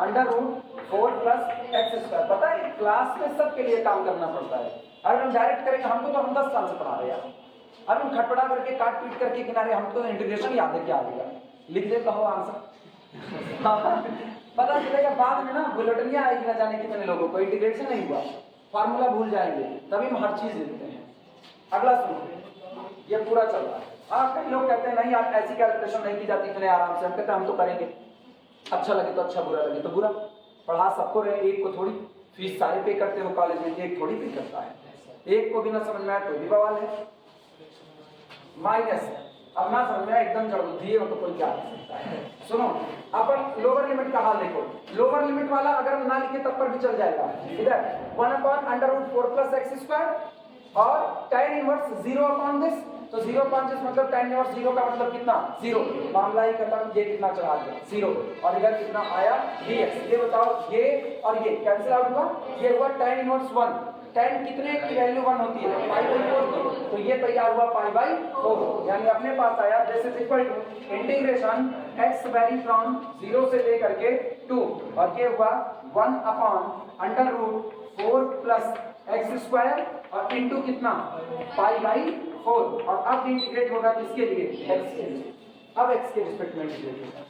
under root 4 plus X square. पता है क्लास में सबके लिए काम करना पड़ता है। अगर हम डायरेक्ट करेंगे, हमको तो हम 10 साल से पढ़ा रहे हैं, अब हम खटपटा करके काट पीट करके किनारे, हमको तो इंटीग्रेशन याद है क्या आएगा, लिख देता हो आंसर। पता चलेगा बाद में ना बुलेटिनियां आएगी, ना जाने कितने लोगों को इंटीग्रेशन नहीं हुआ, फार्मूला भूल जाएंगे, तभी हम हर चीज लिखते हैं। अगला सुनो, ये पूरा चल रहा है। हाँ, कई लोग कहते हैं नहीं यार ऐसी कैलकुलेशन नहीं की जाती इतने आराम से। हम कहते हैं हम तो करेंगे, अच्छा लगे तो अच्छा, बुरा लगे तो बुरा। पढ़ा सबको रहे, एक को थोड़ी, फीस सारे पे करते हो कॉलेज में, एक थोड़ी पे करता है। एक को भी ना समझ में आया तो भी बवाल है, माइनस। अब ना समझ में आया एकदम चढ़ दिए हो तो कोई क्या कर सकता है। सुनो, अपन लोअर लिमिट का हाल देखो, लोअर लिमिट वाला अगर हम ना लिखे तब पर भी चल जाएगा। इधर 1 upon under root 4 plus X square और tan इनवर्स 0 अपॉन दिस, तो 0 अपॉन दिस मतलब tan इनवर्स 0 का मतलब कितना? 0। मामला ही खत्म। ये कितना चढ़ा दिया? 0। और इधर कितना आया? dx। ये बताओ, ये और ये कैंसिल आउट हुआ, ये हुआ tan इनवर्स 1। tan कितने की वैल्यू 1 होती है? π/4 की, तो ये तैयार हुआ π/4। यानी अपने पास आया this is equal to integration x vary from 0 से लेकर के 2, और ये हुआ 1 upon under root 4 plus X square और इंटू कितना पाई बाई 4, और अब इंटीग्रेट होगा किसके लिए एक्स के लिए। अब एक्स के रिस्पेक्ट में इंटीग्रेट होगा।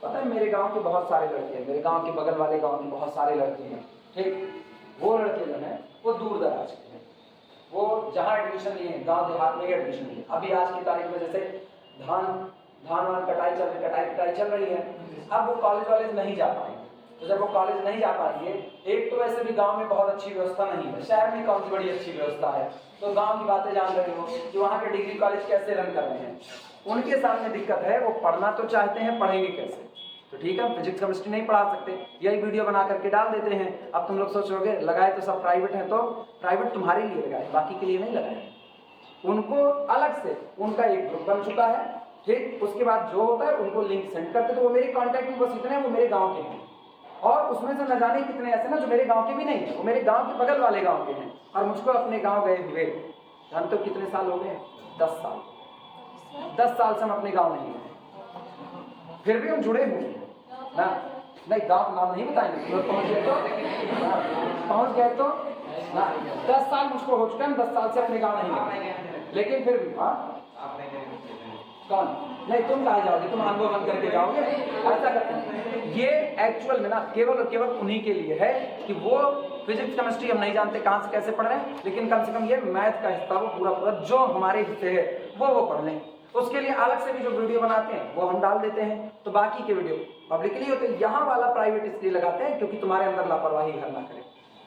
पता है मेरे गांव के बहुत सारे लड़के हैं, मेरे गांव के बगल वाले गांव के बहुत सारे लड़के हैं, ठीक। वो लड़के जो हैं वो दूर दराज के हैं, वो जहाँ एडमिशन लिए हैं गांव देहात में ही एडमिशन लिए। अभी आज की तारीख में जैसे धान वान कटाई चल रही है, अब वो कॉलेज वॉलेज नहीं जा पाएंगे। तो जब वो कॉलेज नहीं जा पाएंगे, एक तो वैसे भी गांव में बहुत अच्छी व्यवस्था नहीं है, शहर में कौन सी बड़ी अच्छी व्यवस्था है, तो गांव की बातें जान रहे हो कि वहाँ के डिग्री कॉलेज कैसे रन कर रहे हैं, उनके सामने दिक्कत है। वो पढ़ना तो चाहते हैं, पढ़ेंगे कैसे? तो ठीक है, फिजिक्स केमिस्ट्री नहीं पढ़ा सकते, यही वीडियो बना करके डाल देते हैं। अब तुम लोग सोचोगे लगाए तो सब प्राइवेट है, तो प्राइवेट तुम्हारे लिए लगाए, बाकी के लिए नहीं लगाए। उनको अलग से उनका एक ग्रुप बन चुका है, ठीक। उसके बाद जो होता है उनको लिंक सेंड करते, तो वो मेरे कॉन्टैक्ट में बस इतने हैं, वो मेरे गाँव के हैं, और उसमें से न जाने कितने ऐसे ना जो मेरे गाँव के भी नहीं है, वो मेरे गाँव के बगल वाले गाँव के हैं, और मुझको अपने गाँव गए हुए हम तो कितने साल हो गए, 10 साल 10 साल से हम अपने गाँव नहीं गए, फिर भी हम जुड़े हुए हैं ना। नहीं, गाँव नाम नहीं बताएंगे, लोग पहुँच गए तो ना 10 साल मुझको हो चुका है, 10 साल से अपने गाँव नहीं गए, लेकिन फिर भी हाँ कौन नहीं, तुम कहाँ जाओगे, तुम अनुभव बन करके जाओगे, ऐसा करते हैं। ये एक्चुअल में ना केवल और केवल उन्हीं के लिए है कि वो फिजिक्स केमिस्ट्री हम नहीं जानते कहाँ से कैसे पढ़ रहे हैं, लेकिन कम से कम ये मैथ का हिस्सा वो पूरा जो हमारे हिस्से है वो पढ़ लें। उसके लिए अलग से भी जो वीडियो बनाते हैं वो हम डाल देते हैं, तो बाकी के वीडियो पब्लिकली होते हैं। यहाँ वाला प्राइवेट इसलिए लगाते हैं क्योंकि तुम्हारे अंदर लापरवाही ना करे,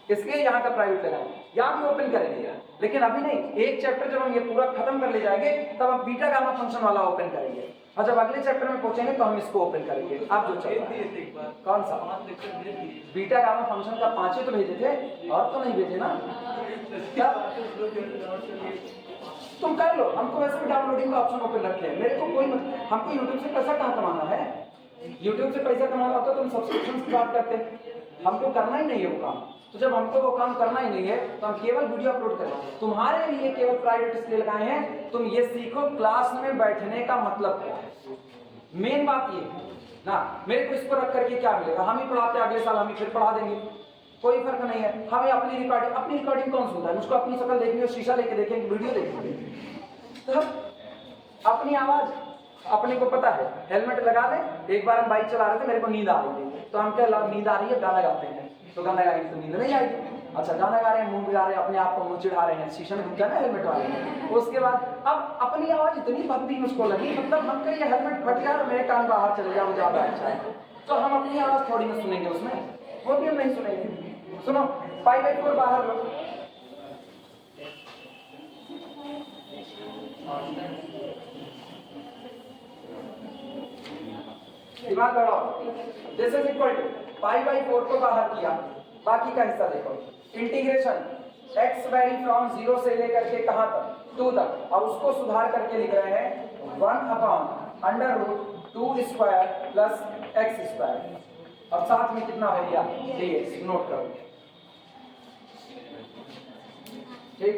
इसलिए यहाँ का प्राइवेट लगाएंगे, यहाँ भी ओपन करेंगे, लेकिन अभी नहीं। एक चैप्टर जब हम ये पूरा खत्म कर ले जाएंगे तब हम बीटा गामा फंक्शन वाला ओपन करेंगे, और जब अगले चैप्टर में पहुंचेंगे तो हम इसको ओपन करेंगे। आप जो चल रहा है कौन सा बीटा गामा फंक्शन का 5 तो भेजे थे, और तो नहीं भेजे ना, तुम कर लो। हमको वैसे भी डाउनलोडिंग का ऑप्शन ओपन रखे हैं, मेरे को कोई हमको यूट्यूब से पैसा कहाँ कमाना है, यूट्यूब से पैसा कमाना होता तो हम सब्सक्रिप्शन की बात करते, हमको करना ही नहीं है वो काम। तो जब हमको वो काम करना ही नहीं है तो हम केवल वीडियो अपलोड करें। तुम्हारे लिए केवल प्राइवेट इसलिए लगाए हैं, तुम ये सीखो क्लास में बैठने का मतलब क्या है। मेन बात ये ना, मेरे को इसको रख करके क्या मिलेगा, हम ही पढ़ाते हैं, अगले साल हम ही फिर पढ़ा देंगे, कोई फर्क नहीं है। हमें अपनी रिकॉर्डिंग कौन सुनता है, मुझको अपनी शक्ल देखनी है, शीशा लेके देखेंगे, वीडियो देखेंगे, तो अपनी आवाज अपने को पता है। हेलमेट लगा ले, एक बार हम बाइक चला रहे थे, मेरे को नींद आ रही थी, तो हम क्या नींद आ रही है गाना गाते हैं, तो गाना गाएंगे तो नींद नहीं आएगी। अच्छा गाना गा रहे हैं, मुंह बिगा रहे हैं, अपने आप को मुंह चिढ़ा रहे हैं, शीशे में घुसा ना हेलमेट वाले। उसके बाद अब अपनी आवाज इतनी भद्दी मुझको लगी, मतलब हम कहीं हेलमेट फट गया और मेरे कान बाहर चले जाओ, ज्यादा अच्छा है, तो हम अपनी आवाज थोड़ी ना सुनेंगे उसमें, वो भी हम नहीं सुनेंगे। सुनो 5/4 बाहर लो, दिमाग लगाओ। दिस इज इक्वल टू 5/4 को बाहर किया, बाकी का हिस्सा देखो, इंटीग्रेशन x वैरी फ्रॉम 0 से लेकर के कहां तक 2 तक, और उसको सुधार करके लिख रहे हैं 1/√2² प्लस x², और साथ में कितना हो गया dx, नोट करो। ठीक,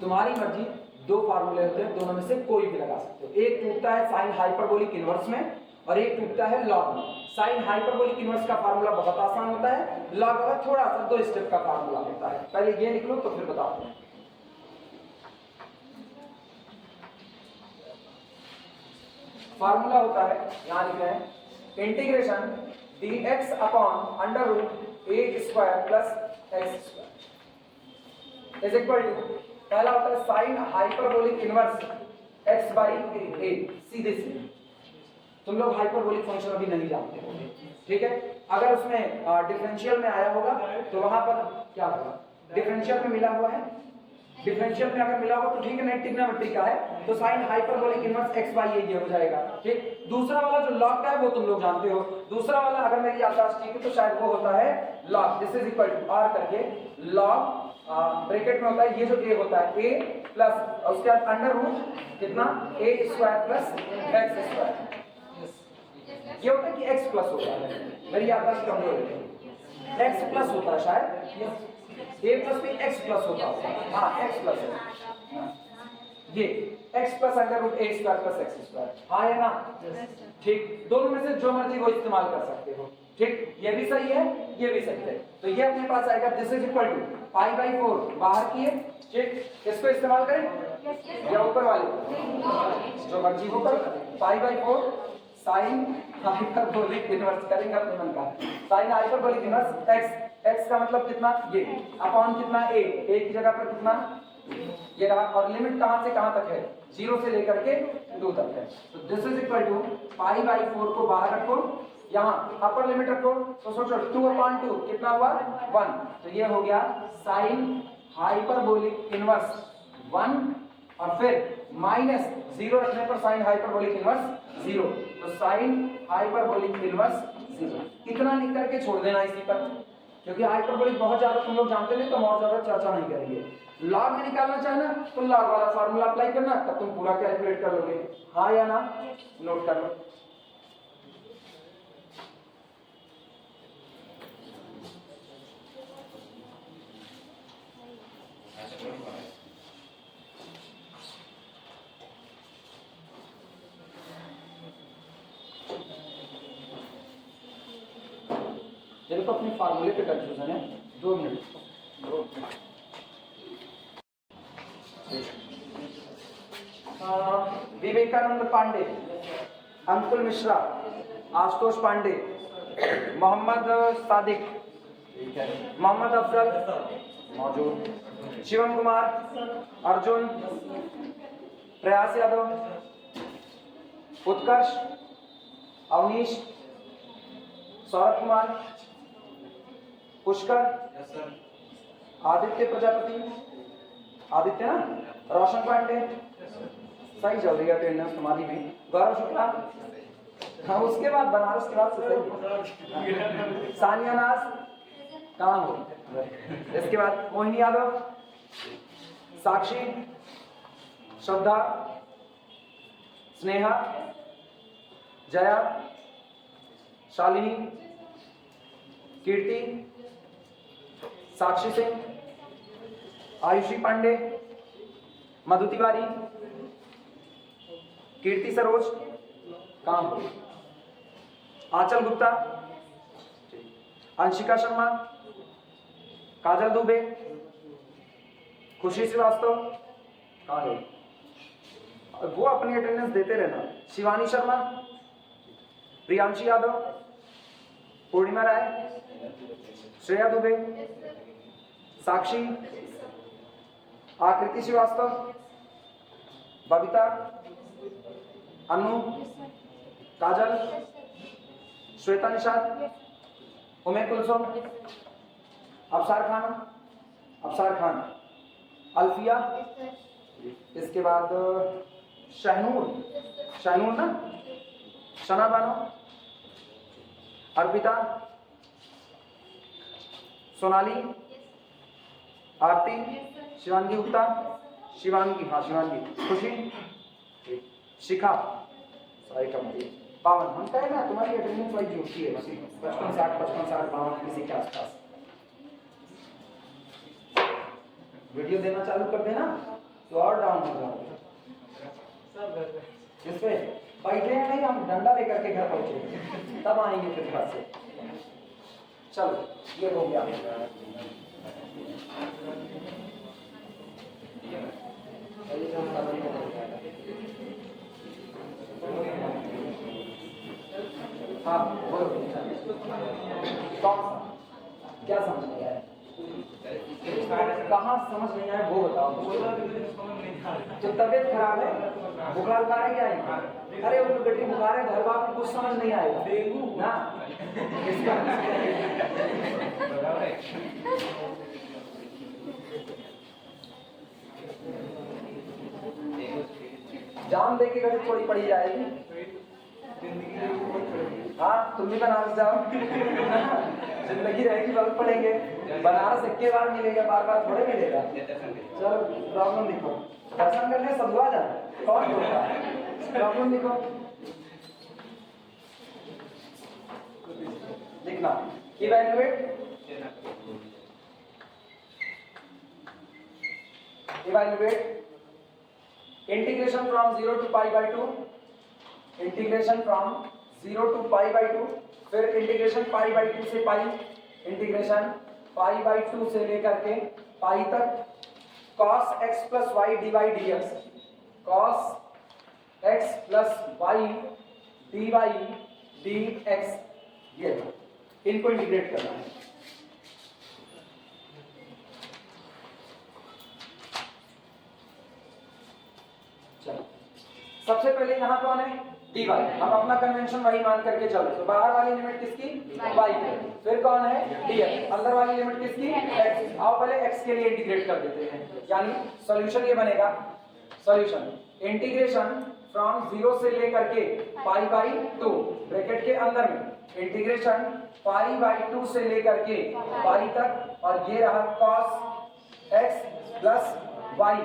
तुम्हारी मर्जी, 2 फार्मूले होते हैं, दोनों में से कोई भी लगा सकते हो। एक टूटता है साइन हाइपरबोलिक इनवर्स में, और एक टूटता है लॉग में। साइन हाइपरबोलिक इनवर्स का फार्मूला बहुत आसान होता है, लॉग वाला थोड़ा सा 2 स्टेप का फार्मूला होता है। पहले ये लिख लो तो फिर बताओ। फार्मूला होता है, यहां लिख रहे हैं, integration dx upon √a² plus x² is equal to, पहला होता है साइन हाइपरबोलिक इनवर्स x/a, सीधे सीधे। तुम लोग हाइपरबोलिक फंक्शन अभी नहीं जानते हो, ठीक है। अगर उसमें डिफरेंशियल में आया होगा तो वहां पर क्या होगा, डिफरेंशियल में मिला हुआ है, डिफरेंशियल में अगर मिला हुआ तो ठीक है, नहीं ट्रिग्नोमेट्री का है तो साइन हाइपरबोलिक इनवर्स x/a ये हो जाएगा, ठीक। दूसरा वाला जो लॉग का है वो तुम लोग जानते हो, दूसरा वाला अगर मेरी याददाश्त ठीक है तो शायद वो होता है log, this is equal to r करके लॉग ब्रैकेट में होता है, ये जो a होता है a प्लस उसके बाद अंडर रूट कितना a² प्लस x², ये होता है कि x प्लस होता है, मेरी याददाश्त कमजोर है। एक्स प्लस होता है शायद, ए प्लस बी एक्स प्लस होता है, हाँ एक्स प्लस है, हाँ। ये x प्लस अंडर रूट ए स्क्वायर प्लस एक्स स्क्वायर, हाँ या ना? ठीक, दोनों में से जो मर्जी वो इस्तेमाल कर सकते हो। ठीक, ये भी सही है, ये भी सही है, तो ये अपने पास आएगा this is equal to pi by 4 बाहर किए। ठीक, इसको इस्तेमाल करें या ऊपर वाले जो मर्जी वो करो, पाई बाई 4 साइन हाइपरबोलिक इनवर्स करेंगे अपने मन का, sine hyperbolic inverse x, x का मतलब कितना, ये अपॉन कितना a, a की जगह पर कितना ये रहा, और लिमिट कहां से कहां तक है, 0 से लेकर के 2 तक है। तो this is equal to pi by 4 को बाहर रखो, यहाँ अपर लिमिट रखो, तो सोचो 2/2 कितना हुआ 1, तो ये हो गया साइन हाइपरबोलिक इनवर्स 1, और फिर माइनस 0 रखने पर साइन हाइपरबोलिक इनवर्स 0, तो साइन हाइपरबोलिक इनवर्स 0। इतना लिख करके छोड़ देना इसी पर, क्योंकि हाइपरबोलिक बहुत ज्यादा तुम लोग जानते नहीं तो हम और ज्यादा चर्चा नहीं करेंगे। लॉग में निकालना चाहे ना तो लॉग वाला फार्मूला अप्लाई करना, तब तुम पूरा कैलकुलेट कर लोगे, हाँ या ना? नोट कर लो। देखो अपने फार्मूले पे कंफ्यूजन है, 2 मिनट। विवेकानंद पांडे, अंकुल मिश्रा, आशुतोष पांडे, मोहम्मद सादिक, मोहम्मद अफजल मौजूद, शिवम कुमार, अर्जुन, प्रयास यादव, उत्कर्ष, अवनीश, सौरभ कुमार, पुष्कर, आदित्य प्रजापति, आदित्य ना, रोशन पांडे, सही चल रही है अटेंडेंस तुम्हारी भी, गौरव शुक्ला, हाँ उसके बाद बनारस के बाद से सही, सानिया नाज कहाँ हो, इसके बाद मोहिनी यादव, साक्षी, श्रद्धा, स्नेहा, जया, शालिनी, कीर्ति, साक्षी सिंह, आयुषी पांडे, मधु तिवारी, कीर्ति सरोज, काम, आंचल गुप्ता, अंशिका शर्मा, काजल दुबे, खुशी श्रीवास्तव, कहाँ गई? वो अपनी अटेंडेंस देते रहना, शिवानी शर्मा, प्रियांशी यादव, पूर्णिमा राय, श्रेया दुबे, साक्षी, आकृति श्रीवास्तव, बबीता, अनु, काजल, श्वेता निषाद, उमे कुलसुम, अफसार खान, अल्फिया, इसके बाद शहनूर ना, शना बानो, अर्पिता, सोनाली, आरती, शिवांगी गुप्ता, शिवांगी, खुशी, शिखा, सारी कम्प्लीट, 52 हम कहे ना तुम्हारी अटेंडेंस वाइज होती है 55 60 52 किसी के आसपास। वीडियो देना चालू कर देना तो और डाउन हो जाओगे। इस पे बैठे हैं नहीं, हम डंडा लेकर के घर पहुंचे तब आएंगे फिर घर से। चलो ये हो गया। हाँ बोलो, कौन सा क्या समझ नहीं आया? कहाँ समझ नहीं आया वो बताओ। तो तबीयत खराब है, बुखार उखार है क्या? अरे वो बेटी बुखार है, घर वालों को कुछ समझ नहीं आएगा ना इसका। जान दे के घड़ी थोड़ी पड़ी जाएगी। हाँ तुम भी बनारस जाओ जिंदगी रहेगी बहुत पढ़ेंगे। बनारस एक बार मिलेगा, बार बार थोड़े मिलेगा। चलो प्रॉब्लम लिखो, दर्शन करने सब हुआ जाए, कौन बोलता है? प्रॉब्लम लिखो, लिखना evaluate evaluate integration from 0 to pi by 2, integration from 0 to pi by 2, फिर इंटीग्रेशन पाई बाई 2 से पाई, इंटीग्रेशन पाई बाई 2 से लेकर के पाई तक cos x plus y dy dx, cos x plus y dy dx, ये इनको इंटीग्रेट करना है। चलो सबसे पहले यहाँ कौन है dy, हम अपना कन्वेंशन वही मान करके चल रहे, तो बाहर वाली लिमिट किसकी y, फिर कौन है dx, अंदर वाली लिमिट किसकी x। आओ पहले x के लिए इंटीग्रेट कर देते हैं, यानी सॉल्यूशन ये बनेगा, सॉल्यूशन इंटीग्रेशन फ्रॉम 0 से लेकर के पाई बाई 2 ब्रैकेट के अंदर में, इंटीग्रेशन पाई बाई 2 से लेकर के पाई तक, और ये रहा cos x प्लस y,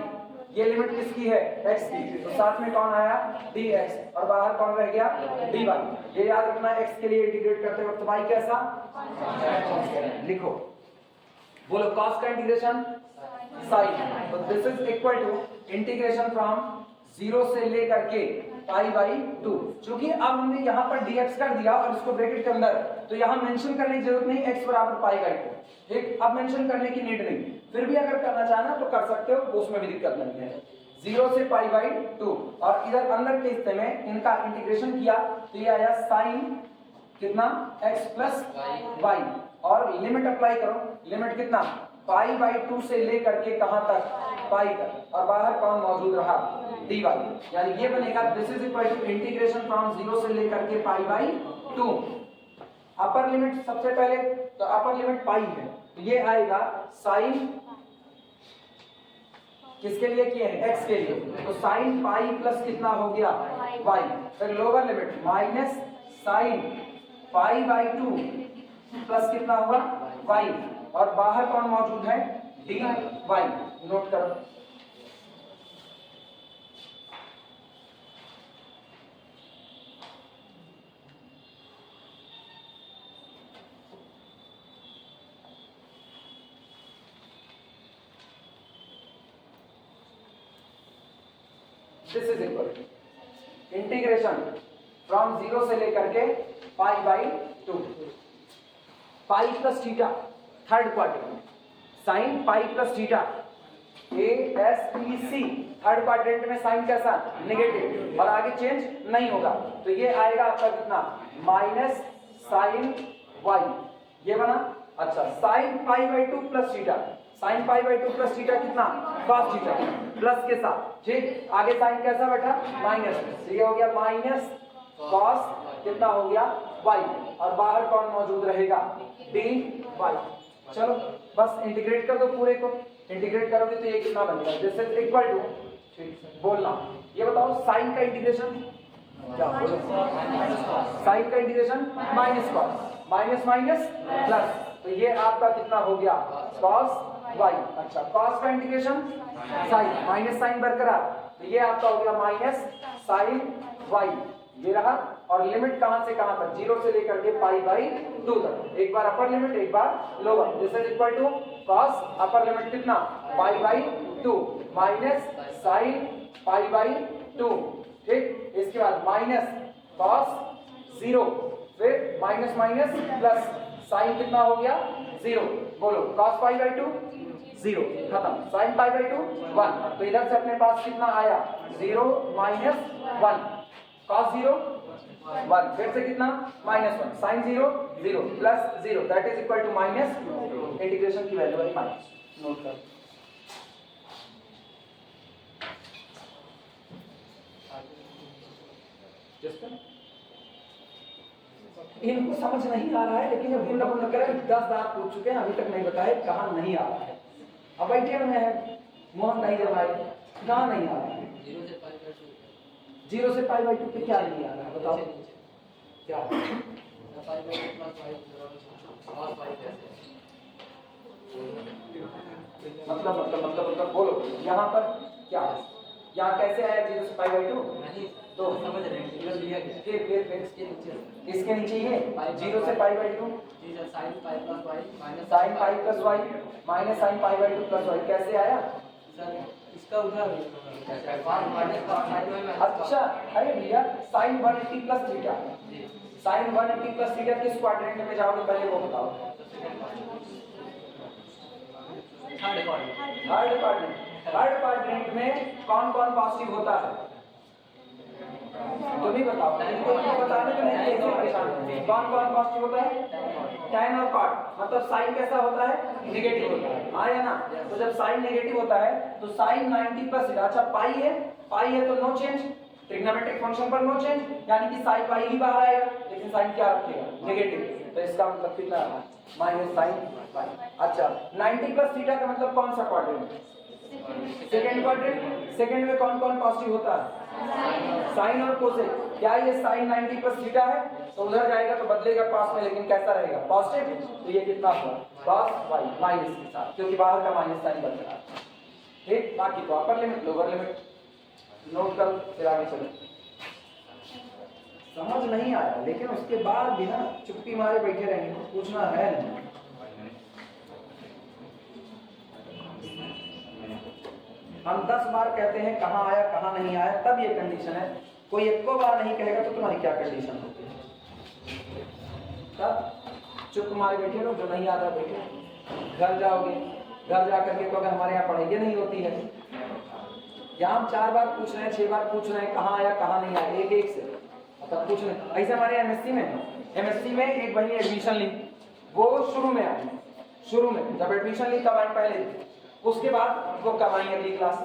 ये लिमिट किसकी है x की, तो साथ में कौन आया dx, और बाहर कौन रह गया dy। ये याद रखना x के लिए इंटीग्रेट करते वक्त y कैसा लिखो, बोलो cos का इंटीग्रेशन sin, तो this is equal to integration from 0 से लेकर के पाई बाई 2। क्योंकि अब हमने यहाँ पर dx कर दिया और इसको ब्रैकेट के अंदर, तो यहाँ मेंशन करने की जरूरत नहीं x बराबर पाई बाई 2, ठीक, अब मेंशन करने की नीड नहीं, फिर भी अगर करना चाहना तो कर सकते हो, उसमें भी दिक्कत नहीं है। 0 से पाई बाई 2, और इधर अंदर के हिस्से में इनका इंटीग्रेशन किया तो ये आया साइन कितना x प्लस y, और लिमिट अप्लाई करो, लिमिट कितना पाई बाई 2 से लेकर के कहां तक पाई तक, और बाहर कौन मौजूद रहा dy, यानी ये बनेगा this is equal to integration from 0 से लेकर के पाई बाई 2। अपर लिमिट सबसे पहले, तो अपर लिमिट पाई है, तो ये आएगा साइन किसके लिए किए हैं x के लिए, तो साइन पाई प्लस कितना हो गया y, फिर lower limit minus sine pi by 2 plus कितना हुआ y, और बाहर कौन मौजूद है dy, नोट करो। This is equal integration from 0 से लेकर के पाई by 2, pi plus theta third quadrant, sign pi plus theta ASEC, third quadrant में साइन कैसा नेगेटिव, और आगे चेंज नहीं होगा, तो ये आएगा आपका कितना माइनस साइन y, ये बना। अच्छा sign pi by 2 plus theta, sign pi by 2 plus theta कितना cos थीटा प्लस के साथ, ठीक, आगे साइन कैसा बैठा माइनस, तो ये हो गया माइनस cos कितना हो गया y, और बाहर कौन मौजूद रहेगा dy। चलो बस इंटीग्रेट कर दो पूरे को, इंटीग्रेट करोगे तो ये कितना बनेगा दिस इज इक्वल टू, बोलना ये बताओ साइन का इंटीग्रेशन क्या बोलो, साइन का integration minus cos, minus minus plus, तो ये आपका कितना हो गया cos y। अच्छा cos का इंटीग्रेशन साइन, माइनस साइन बरकरार, तो ये आपका हो गया माइनस साइन y, ये रहा, और लिमिट कहां से कहां तक 0 से लेकर के पाई बाई 2 तक, एक बार अपर लिमिट एक बार lower, this is equal to cos upper limit कितना pi by 2 minus sine pi by 2, ठीक, इसके बाद माइनस cos 0, फिर माइनस माइनस प्लस, साइन कितना हो गया 0, बोलो cos पाई बाई 2 0, खत्म, साइन पाई बाई 2 1, तो इधर से अपने पास कितना आया 0 माइनस 1, cos 0 1, फिर से कितना minus 1, sine 0 0 plus 0, that is equal to minus, integration की वैल्यू है माइनस, नोट कर। इनको समझ नहीं आ रहा है, लेकिन जब बुंदा बुंदा करें 10 बार पूछ चुके हैं, अभी तक नहीं बताए कहाँ नहीं आ रहा है। अब आईटीआई में है मोहन नहीं जब आए, कहाँ नहीं आ रहा है 0 से पाई बाई 2 पे क्या नहीं आ रहा है बताओ क्या मतलब बोलो यहाँ पर क्या है, यहाँ कैसे आया 0 से पाई बाई 2 तो समझ रहे हैं, फिर इसके नीचे ये 0 से pi by 2 sine pi plus y minus sine pi by 2 plus y कैसे आया
इसका उधर
अच्छा, अरे भैया sin 180 plus theta, sin 180 plus theta किस क्वाड्रेंट में जाओगे पहले वो बताओ। थर्ड क्वाड्रेंट में कौन कौन पॉजिटिव होता है तुम ही बताओ, इनको ये बताने तो नहीं कैसे परेशान हो। कौन कौन पॉजिटिव होता है? tan और cot, मतलब साइन कैसा होता है? नेगेटिव होता है, हाँ या ना। तो जब साइन नेगेटिव होता है तो साइन 90 प्लस थीटा, अच्छा पाई है तो नो चेंज, ट्रिग्नोमेट्रिक फंक्शन पर नो चेंज, यानी कि साइन पाई ही बाहर आएगा, लेकिन साइन क्या रखेगा? नेगेटिव, तो इसका मतलब कितना है? माइनस साइन पाई। अच्छा 90 प्लस थीटा का मतलब कौन सा क्वाड्रेंट? Second quadrant. सेकेंड में कौन कौन पॉजिटिव होता है? साइन और कोसेक। क्या ये साइन 90 प्लस थीटा है? तो उधर जाएगा तो बदलेगा पास में, लेकिन कैसा रहेगा? पॉजिटिव। तो ये कितना हुआ? cos y माइनस के साथ, क्योंकि बाहर का माइनस साइन बच रहा है। ठीक, बाकी तो upper limit lower limit note कर, फिर आगे चलो। समझ नहीं आया लेकिन उसके बाद भी ना चुप्पी मारे बैठे रहेंगे, पूछना है नहीं। हम 10 बार कहते हैं कहाँ आया कहाँ नहीं आया, तब ये कंडीशन है। कोई एको बार नहीं कहेगा तो तुम्हारी क्या कंडीशन होती है? तब चुप मारे बैठे रहो, जो नहीं आता बैठे। घर जाओगे, घर जा करके तो अगर हमारे यहाँ पढ़ाई नहीं होती है, यहाँ हम 4 बार पूछ रहे हैं 6 बार पूछ रहे हैं कहाँ आया कहाँ नहीं आया, एक एक से तब पूछ रहे। ऐसे हमारे एमएससी में एक बहनी एडमिशन ली, वो शुरू में आई, शुरू में जब एडमिशन ली तब आई पहले, उसके बाद वो कब आई अगली क्लास।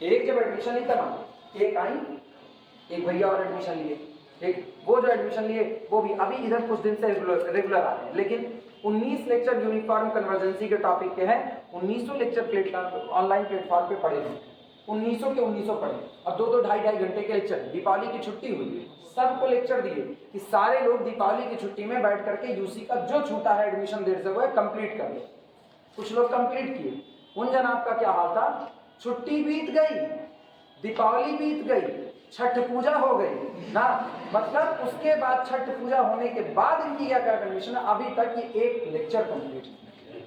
एक जब एडमिशन ली तब आई, एक आई, एक भैया और एडमिशन लिए, ठीक। वो जो एडमिशन लिए वो भी अभी इधर कुछ दिन से रेगुलर आ रहे हैं, लेकिन 19 लेक्चर यूनिफॉर्म कन्वर्जेंसी के टॉपिक के हैं। 1900 लेक्चर ऑनलाइन प्लेटफॉर्म पे पढ़े थे, 1900 के 1900 पढ़े, और 2-2 ढाई घंटे के लेक्चर। दीपावली की छुट्टी हुई, सबको लेक्चर दिए कि सारे लोग दीपावली की छुट्टी में बैठ करके यूसी का जो छूटा है एडमिशन देर से वो है कंप्लीट कर ले। कुछ लोग कंप्लीट किए। उन जनाब का क्या हाल था? छुट्टी बीत गई, दीपावली बीत गई, छठ पूजा हो गई ना, मतलब उसके बाद छठ पूजा होने के बाद इनकी क्या कंडीशन है, अभी तक ये एक लेक्चर कंप्लीट नहीं।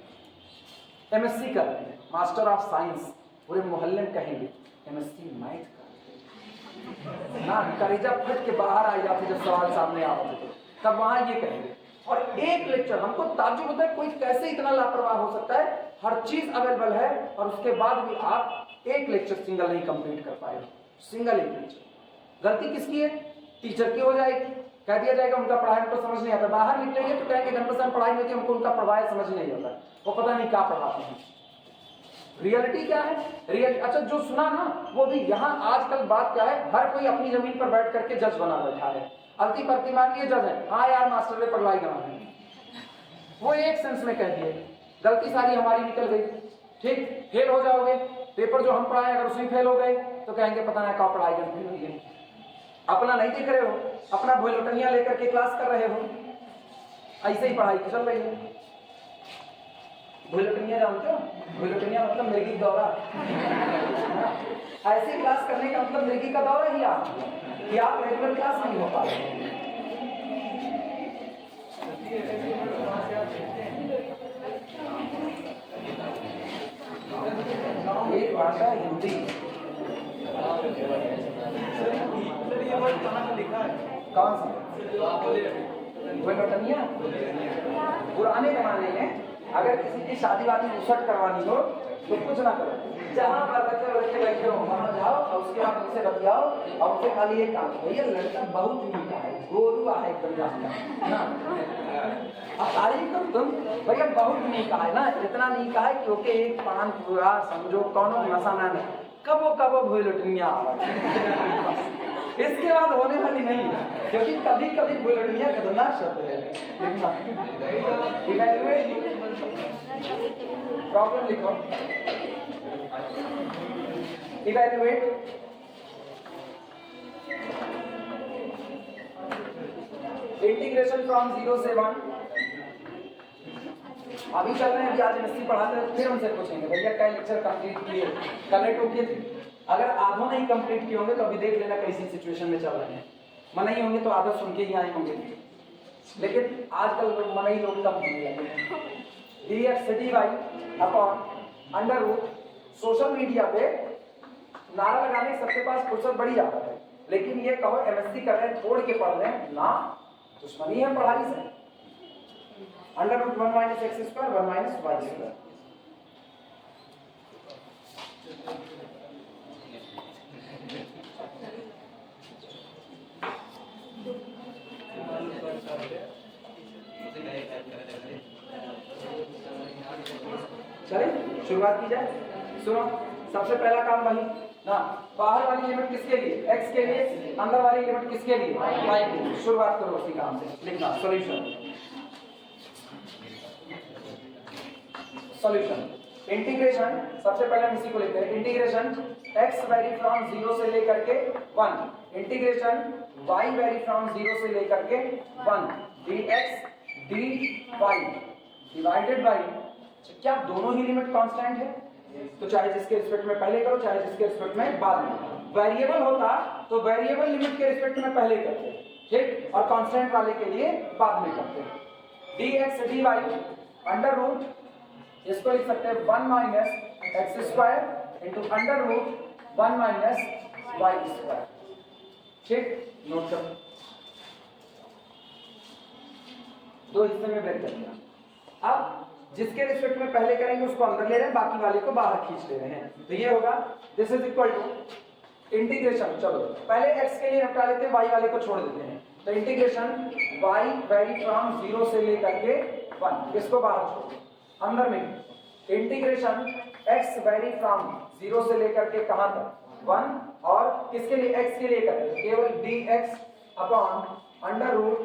एमएससी कर रहे हैं, मास्टर ऑफ साइंस, पूरे मोहल्ले में कहेंगे एमएससी मैथ का ना, करेजा फट के बाहर आ जाते जब सवाल सामने आते थे, तब वहां ये कहेंगे। और एक लेक्चर, हमको ताज्जुब होता है कोई कैसे इतना लापरवाह हो सकता है, हर चीज अवेलेबल है और उसके बाद भी आप एक लेक्चर सिंगल नहीं कंप्लीट कर पाए। सिंगल एक लेक्चर, गलती किसकी है? टीचर की हो जाएगी, कह दिया जाएगा उनका पढ़ाई हमको समझ नहीं आता। बाहर निकलेंगे तो कहेंगे गणपत सर पढ़ाई नहीं होती, हमको उनका पढ़ाई समझ नहीं आता, वो पता नहीं क्या पढ़ाते हैं। रियलिटी क्या है? रियलिटी, अच्छा जो सुना ना वो भी यहाँ आजकल बात क्या है, हर कोई अपनी जमीन पर बैठ करके जज बना बैठा है। अलती पलती मान लिए जज है, हाँ यार मास्टर ने पढ़ाई करानी, वो एक सेंस में कह दिए, गलती सारी हमारी निकल गई। ठीक, फेल हो जाओगे, पेपर जो हम पढ़ाए अगर उसमें फेल हो गए तो कहेंगे पता नहीं क्या पढ़ाई फेल हुई है। अपना नहीं देख रहे हो, अपना भोलटनिया लेकर के क्लास कर रहे हो, ऐसे ही पढ़ाई चल रही है। भोलटनिया जानते हो? भोलटनिया मतलब मृगी दौरा। ऐसे क्लास करने का मतलब मृगी का दौरा ही आप रेगुलर क्लास नहीं हो पा रहे। एक भाषा हिंदी, कौन सा? भोलटनिया। पुराने जमाने में अगर किसी की शादी वादी उसट करवानी हो तो कुछ ना करो, जहाँ पर बच्चे बैठे हो वहाँ जाओ और उसके बाद उनसे बतियाओ और उसे खाली एक काम, भैया लड़का बहुत नीका है, गोरुआ है एकदम जाता ना, अब तारीफ करो तुम, भैया बहुत नीका है ना, इतना नीका है कि ओके एक पान पूरा समझो कौन नशा ना नहीं, कबो भोलटनिया इसके बाद होने वाली नहीं है, क्योंकि कभी कभी भोलटनिया खतरनाक शब्द है। प्रॉब्लम लिखो, इवैल्यूएट इंटीग्रेशन फ्रॉम 0 से 1। अभी चल रहे हैं, अभी आज एमएससी पढ़ाते हैं, फिर उनसे पूछेंगे भैया क्या लेक्चर कंप्लीट किए, कलेक्ट हो गए थे? अगर आधों नहीं कंप्लीट किए होंगे तो अभी देख लेना कैसी सिचुएशन में चल रहे हैं। मनई होंगे तो आधा सुन के ही आए होंगे, लेकिन आजकल लोग मनई लोग कम होने लगे हैं। dx dy upon under root social media पे नारा लगाने की सबके पास फुर्सत बड़ी ज्यादा है, लेकिन ये कहो एमएससी कर रहे हैं छोड़ के पढ़ रहे हैं ना, दुश्मनी है पढ़ाई से। Under root 1 minus x square 1 minus y square. चलिए शुरुआत की जाए। सुनो, सबसे पहला काम वही ना, बाहर वाली लिमिट किसके लिए, x के लिए, अंदर वाली लिमिट किसके लिए, y के लिए। शुरुआत करो उसी काम से, लिखना सॉल्यूशन। सॉल्यूशन इंटीग्रेशन, सबसे पहले हम इसी को लेते हैं। इंटीग्रेशन x वेरी फ्रॉम 0 से लेकर के 1, इंटीग्रेशन y वेरी फ्रॉम 0 से लेकर के 1 dx dy डिवाइडेड बाई, क्या दोनों ही लिमिट कांस्टेंट है? तो चाहे जिसके रिस्पेक्ट में पहले करो चाहे जिसके रिस्पेक्ट में बाद में। वेरिएबल होता तो वेरिएबल लिमिट के रिस्पेक्ट में पहले करते, ठीक, और कांस्टेंट वाले के लिए बाद में करते। dx dy अंडर रूट, इसको लिख सकते हैं 1 minus x square into under root 1 minus y square, ठीक। नोट करो, दो हिस्से में ब्रेक कर दिया। अब जिसके रिस्पेक्ट में पहले करेंगे उसको अंदर ले रहे हैं, बाकी वाले को बाहर खींच ले रहे हैं। तो ये होगा this is equal to integration, चलो पहले x के लिए हटा लेते हैं, y वाले को छोड़ देते हैं। तो इंटीग्रेशन y वेरी फ्रॉम 0 से लेकर के 1, इसको बाहर छोड़, अंदर में इंटीग्रेशन x वेरी फ्रॉम 0 से लेकर के कहां तक 1, और किसके लिए, x के लिए करें केवल dx upon under root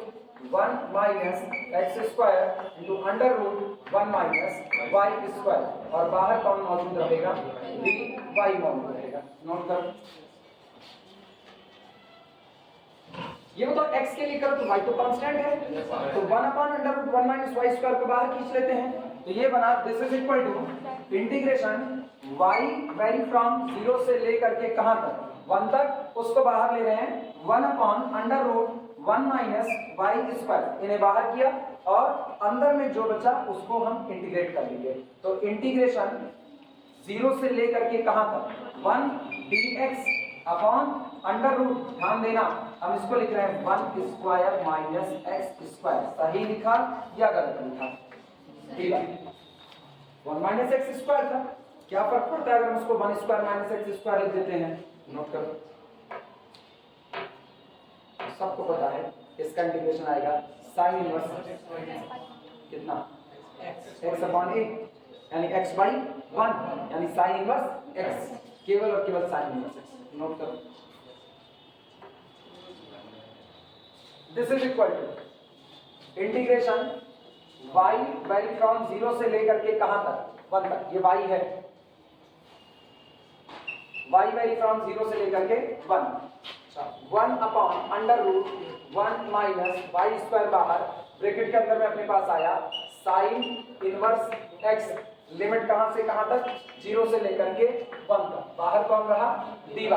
1 minus x square into under root 1 minus y square, और बाहर कौन मौजूद रहेगा, dy मौजूद रहेगा। नोट करो, ये तो x के लिए करो तो y तो कांस्टेंट है, तो 1 upon under root 1 minus y square को बाहर खींच लेते हैं। तो ये बना this is equal to integration y vary from 0 से लेकर के कहां तक 1 तक, उसको बाहर ले रहे हैं 1 upon under root 1 minus y square, इन्हें बाहर किया, और अंदर में जो बचा उसको हम इंटीग्रेट कर लेंगे। तो इंटीग्रेशन 0 से लेकर के कहां तक 1 dx अपॉन अंडर रूट, ध्यान देना हम इसको लिख रहे हैं 1 स्क्वायर माइनस एक्स स्क्वायर, सही लिखा या गलत लिखा, ठीक है। 1 माइनस एक्स स्क्वायर था, क्या फर्क पड़ता है अगर हम उसको 1 स्क्वायर माइनस एक्स स्क्वायर लिख देते हैं। नोट करो, सबको पता है इसका इंटीग्रेशन आएगा साइन इनवर्स कितना, x अपॉन a यानी x बाई 1 यानी साइन इनवर्स x, केवल और केवल साइन इनवर्स x। नोट करो, this is equal to integration y vary from 0 से लेकर के कहां तक 1 तक, ये y है, y वेरी फ्रॉम 0 से लेकर के 1 upon under root 1 minus y square, बाहर ब्रैकेट के अंदर में अपने पास आया साइन इनवर्स x, लिमिट कहां से कहां तक 0 से लेकर के 1 तक, बाहर कौन रहा dy।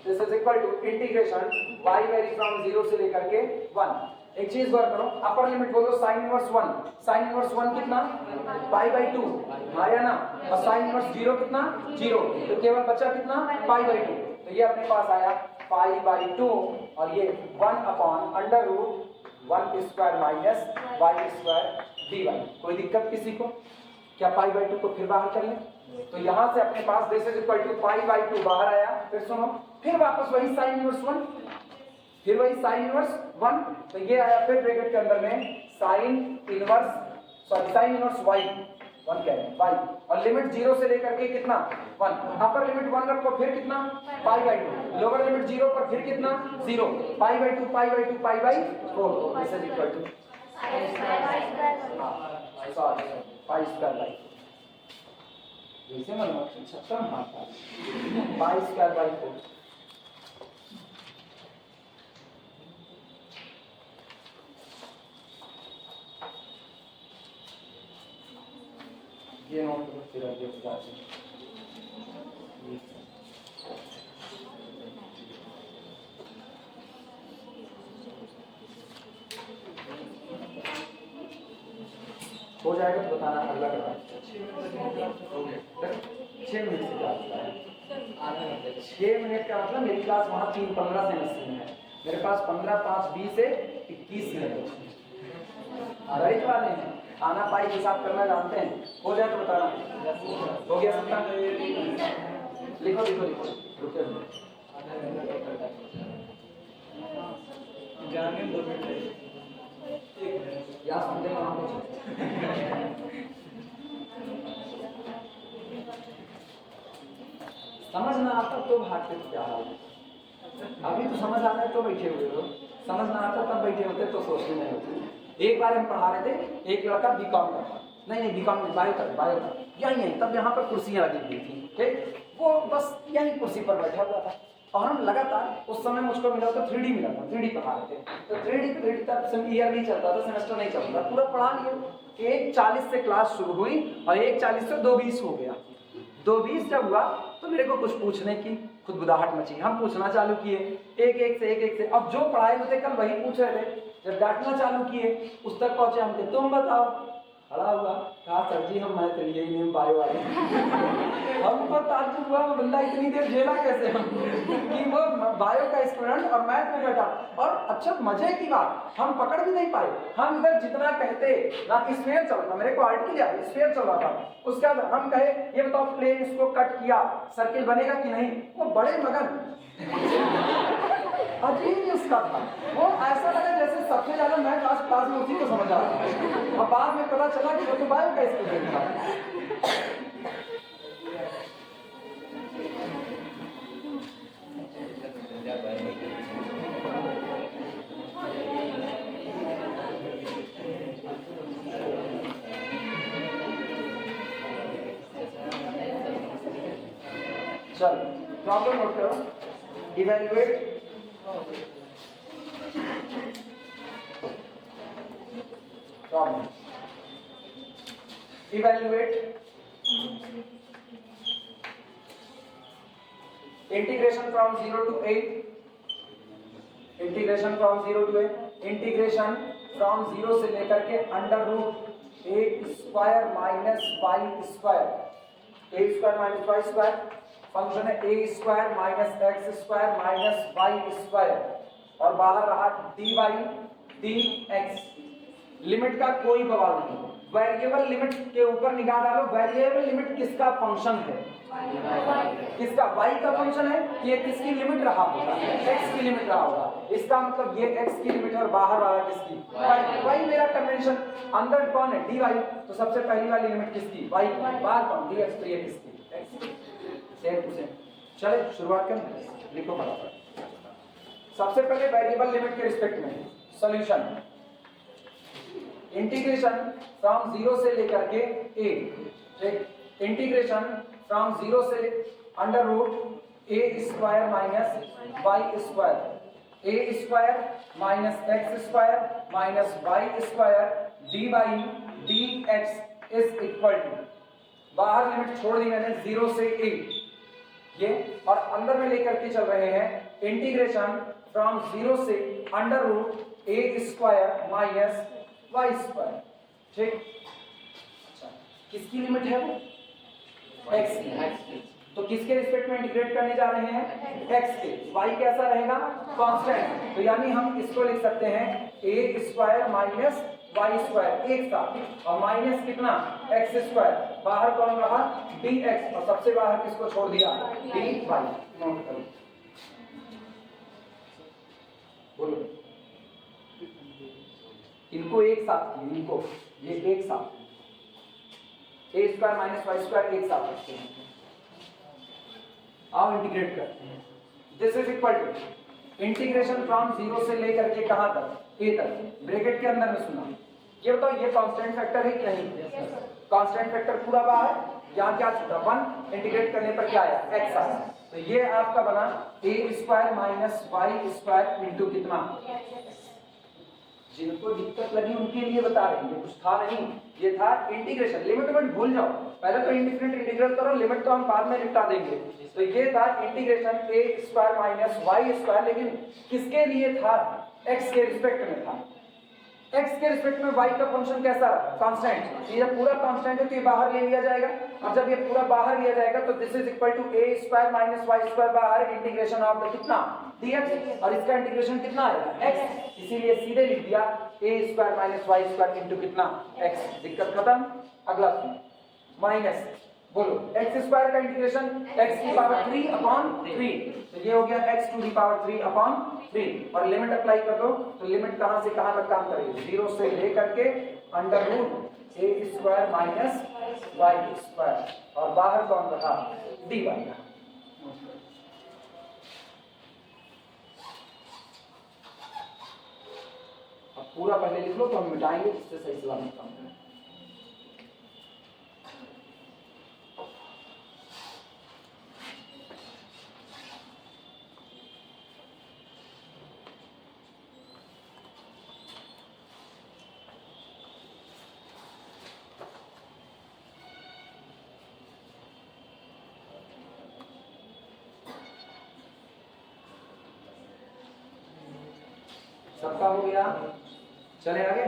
This is equal to integration y vary from 0 से लेकर के 1। एक चीज गौर करो, अपर लिमिट बोलो साइन इनवर्स 1, साइन इनवर्स 1 कितना पाई बाई 2, आया ना, और साइन इनवर्स 0 कितना 0, तो केवल बचा कितना पाई बाई 2, तो ये अपने पास आया पाई बाई 2, और ये 1 upon under root 1 square minus y square dy। कोई दिक्कत किसी को, क्या पाई बाई 2 को फिर बाहर कर लें, तो यहां से अपने पास this is equal to pi by 2 बाहर आया, फिर सुनो फिर वापस वही साइन इनवर्स 1, फिर वही साइन इनवर्स 1, तो ये आया फिर ब्रैकेट के अंदर में sine inverse sine inverse y 1 कह रहे हैं y, और लिमिट 0 से लेकर के कितना 1, अपर लिमिट 1 रखो फिर कितना पाई बाई 2, लोअर लिमिट 0 पर फिर कितना 0, pi by 2 pi by 2 pi by 4, this is equal to pi square by, जैसे मन 76 मारता पाई स्क्वायर बाई 4। ये नोट करो, फिर आगे जाते हैं। हो जाएगा तो बताना, अगला करना। 6 मिनट से क्लास का है। 6 मिनट का मतलब मेरी क्लास वहाँ 3:15 से 80 में है, मेरे पास 15, 5, 20 से 21 मिनट बचे। गणित वाले हैं, आना पाई हिसाब करना जानते हैं, हो जाए तो बताना। हो गया सबका? लिखो लिखो लिखो, रुके
जाने 2 मिनट
या समझे वहाँ कुछ समझ ना आता तो भागते तो क्या हाल है। अभी तो समझ आता है तो बैठे हुए हो, समझ ना आता तब बैठे होते तो सोचते नहीं होते। एक बार हम पढ़ा रहे थे, एक लड़का बीकॉम करता, नहीं बीकॉम नहीं, बायो कर यही तब यहाँ पर कुर्सियाँ लगी हुई थी, ठीक, वो बस यही कुर्सी पर बैठा हुआ था और हम लगातार, उस समय मुझको मिला था 3D मिला था, 3D पढ़ा रहे थे, तो 3D तब ईयर नहीं चलता था, सेमेस्टर नहीं चलता था, पूरा पढ़ा लिया। 1:40 से क्लास शुरू हुई और 1:40 से 2:20 हो गया। 2:20 जब हुआ तो मेरे को कुछ पूछने की खुदबुदाहट मची, हम पूछना चालू किए एक एक से। अब जो पढ़ाए हुए थे कल वही पूछ रहे थे, जब डांटना चालू किए उस तक पहुंचे हम थे, तुम बताओ। खड़ा हुआ, कहा सर जी हम मैं चलिए ही नहीं बायो वाले हमको ताज्जुब हुआ, वो बंदा इतनी देर झेला कैसे हम कि वो बायो का स्टूडेंट और मैथ में बैठा। और अच्छा मजे की बात, हम पकड़ भी नहीं पाए, हम इधर जितना कहते ना स्फीयर चल रहा, मेरे को आर्ट की जाए स्फीयर चल रहा था, उसका हम कहे ये बताओ प्लेन इसको कट किया सर्किल बनेगा कि नहीं, वो बड़े मगन अजीब ही उसका था, वो ऐसा लगा जैसे सबसे ज्यादा मैं क्लास में उसी को समझ आ रहा था। अब बाद में पता चला कि वो तो बायो का स्टूडेंट था। चल प्रॉब्लम नोट करो, evaluate problem, evaluate integration from 0 to 8, integration from 0 to 8, integration from 0 से लेकर के under root a square minus y square, a square minus y square, function है a square minus x square minus y square और बाहर रहा dy dx। लिमिट का कोई बवाल नहीं, वेरिएबल लिमिट के ऊपर निगाह डालो, वेरिएबल लिमिट किसका फंक्शन है, किसका, y का फंक्शन है, ये किसकी लिमिट रहा होगा, x की लिमिट रहा होगा, इसका मतलब ये x की लिमिट और बाहर वाला किसकी, y मेरा कन्वेंशन, अंदर कौन है dy, तो सबसे पहली वाली लिमिट किसकी, y की, बाहर कौन dx, तो ये किसकी, x की। सेम टू सेम, चले शुरुआत करें, लिखो फटाफट। सबसे पहले वेरिएबल लिमिट के रिस्पेक्ट में सॉल्यूशन, इंटीग्रेशन फ्रॉम 0 से लेकर के a, ठीक, इंटीग्रेशन फ्रॉम 0 से under root a square minus y square, a square minus x square minus y square dy dx is equal to, बाहर लिमिट छोड़ दी मैंने 0 से a ये, और अंदर में लेकर के चल रहे हैं इंटीग्रेशन फ्रॉम 0 से under root a square minus y square, ठीक। अच्छा किसकी लिमिट है वो, x की, तो किसके रिस्पेक्ट में इंटीग्रेट करने जा रहे हैं, x के, y कैसा रहेगा, कांस्टेंट, तो यानी हम इसको लिख सकते हैं a square minus y square एक साथ, और माइनस कितना एक्स स्क्वायर, बाहर कौन रहा dx, और सबसे बाहर किसको छोड़ दिया dy, नोट करो, बोलो इनको एक साथ किए, इनको ये एक साथ a square minus y square एक साथ रखते हैं, आओ इंटीग्रेट करते हैं। This is equal to integration from 0 से लेकर के कहां तक, a तक, ब्रैकेट के अंदर में सुना, ये बताओ ये कांस्टेंट फैक्टर है कि नहीं, कांस्टेंट फैक्टर पूरा बाहर, यहाँ क्या छूटा 1, इंटीग्रेट करने पर क्या आया x आया, तो ये आपका बना a square minus y square into कितना, जिनको दिक्कत लगी उनके लिए बता रहे हैं, ये कुछ था नहीं, ये था इंटीग्रेशन, लिमिट लिमिट भूल जाओ, पहले तो इंडिफरेंट इंटीग्रल करो, लिमिट तो हम बाद में निपटा देंगे। तो ये था integration a square minus y square, लेकिन किसके लिए था, x के रिस्पेक्ट में था, x के रिस्पेक्ट में y का फंक्शन कैसा है? कांस्टेंट। ये जब पूरा कांस्टेंट है तो ये बाहर ले लिया जाएगा, और जब ये पूरा बाहर लिया जाएगा तो this is equal to a square minus y square बाहर इंटीग्रेशन ऑफ कितना dx, और इसका इंटीग्रेशन कितना आएगा x, इसीलिए सीधे लिख दिया a square minus y square into कितना x। दिक्कत खत्म। अगला माइनस बोलो x स्क्वायर का इंटीग्रेशन x की पावर 3 अपॉन 3, तो ये हो गया x टू दी पावर 3 अपॉन 3, और लिमिट अप्लाई कर दो तो लिमिट कहां से कहां तक काम करेगी? 0 से लेकर के under root a square minus y square, और बाहर कौन रहा? dy। अब पूरा पहले लिख लो तो हम मिटाएंगे, इससे सही सलामत काम करें। सबका हो गया, चले आगे।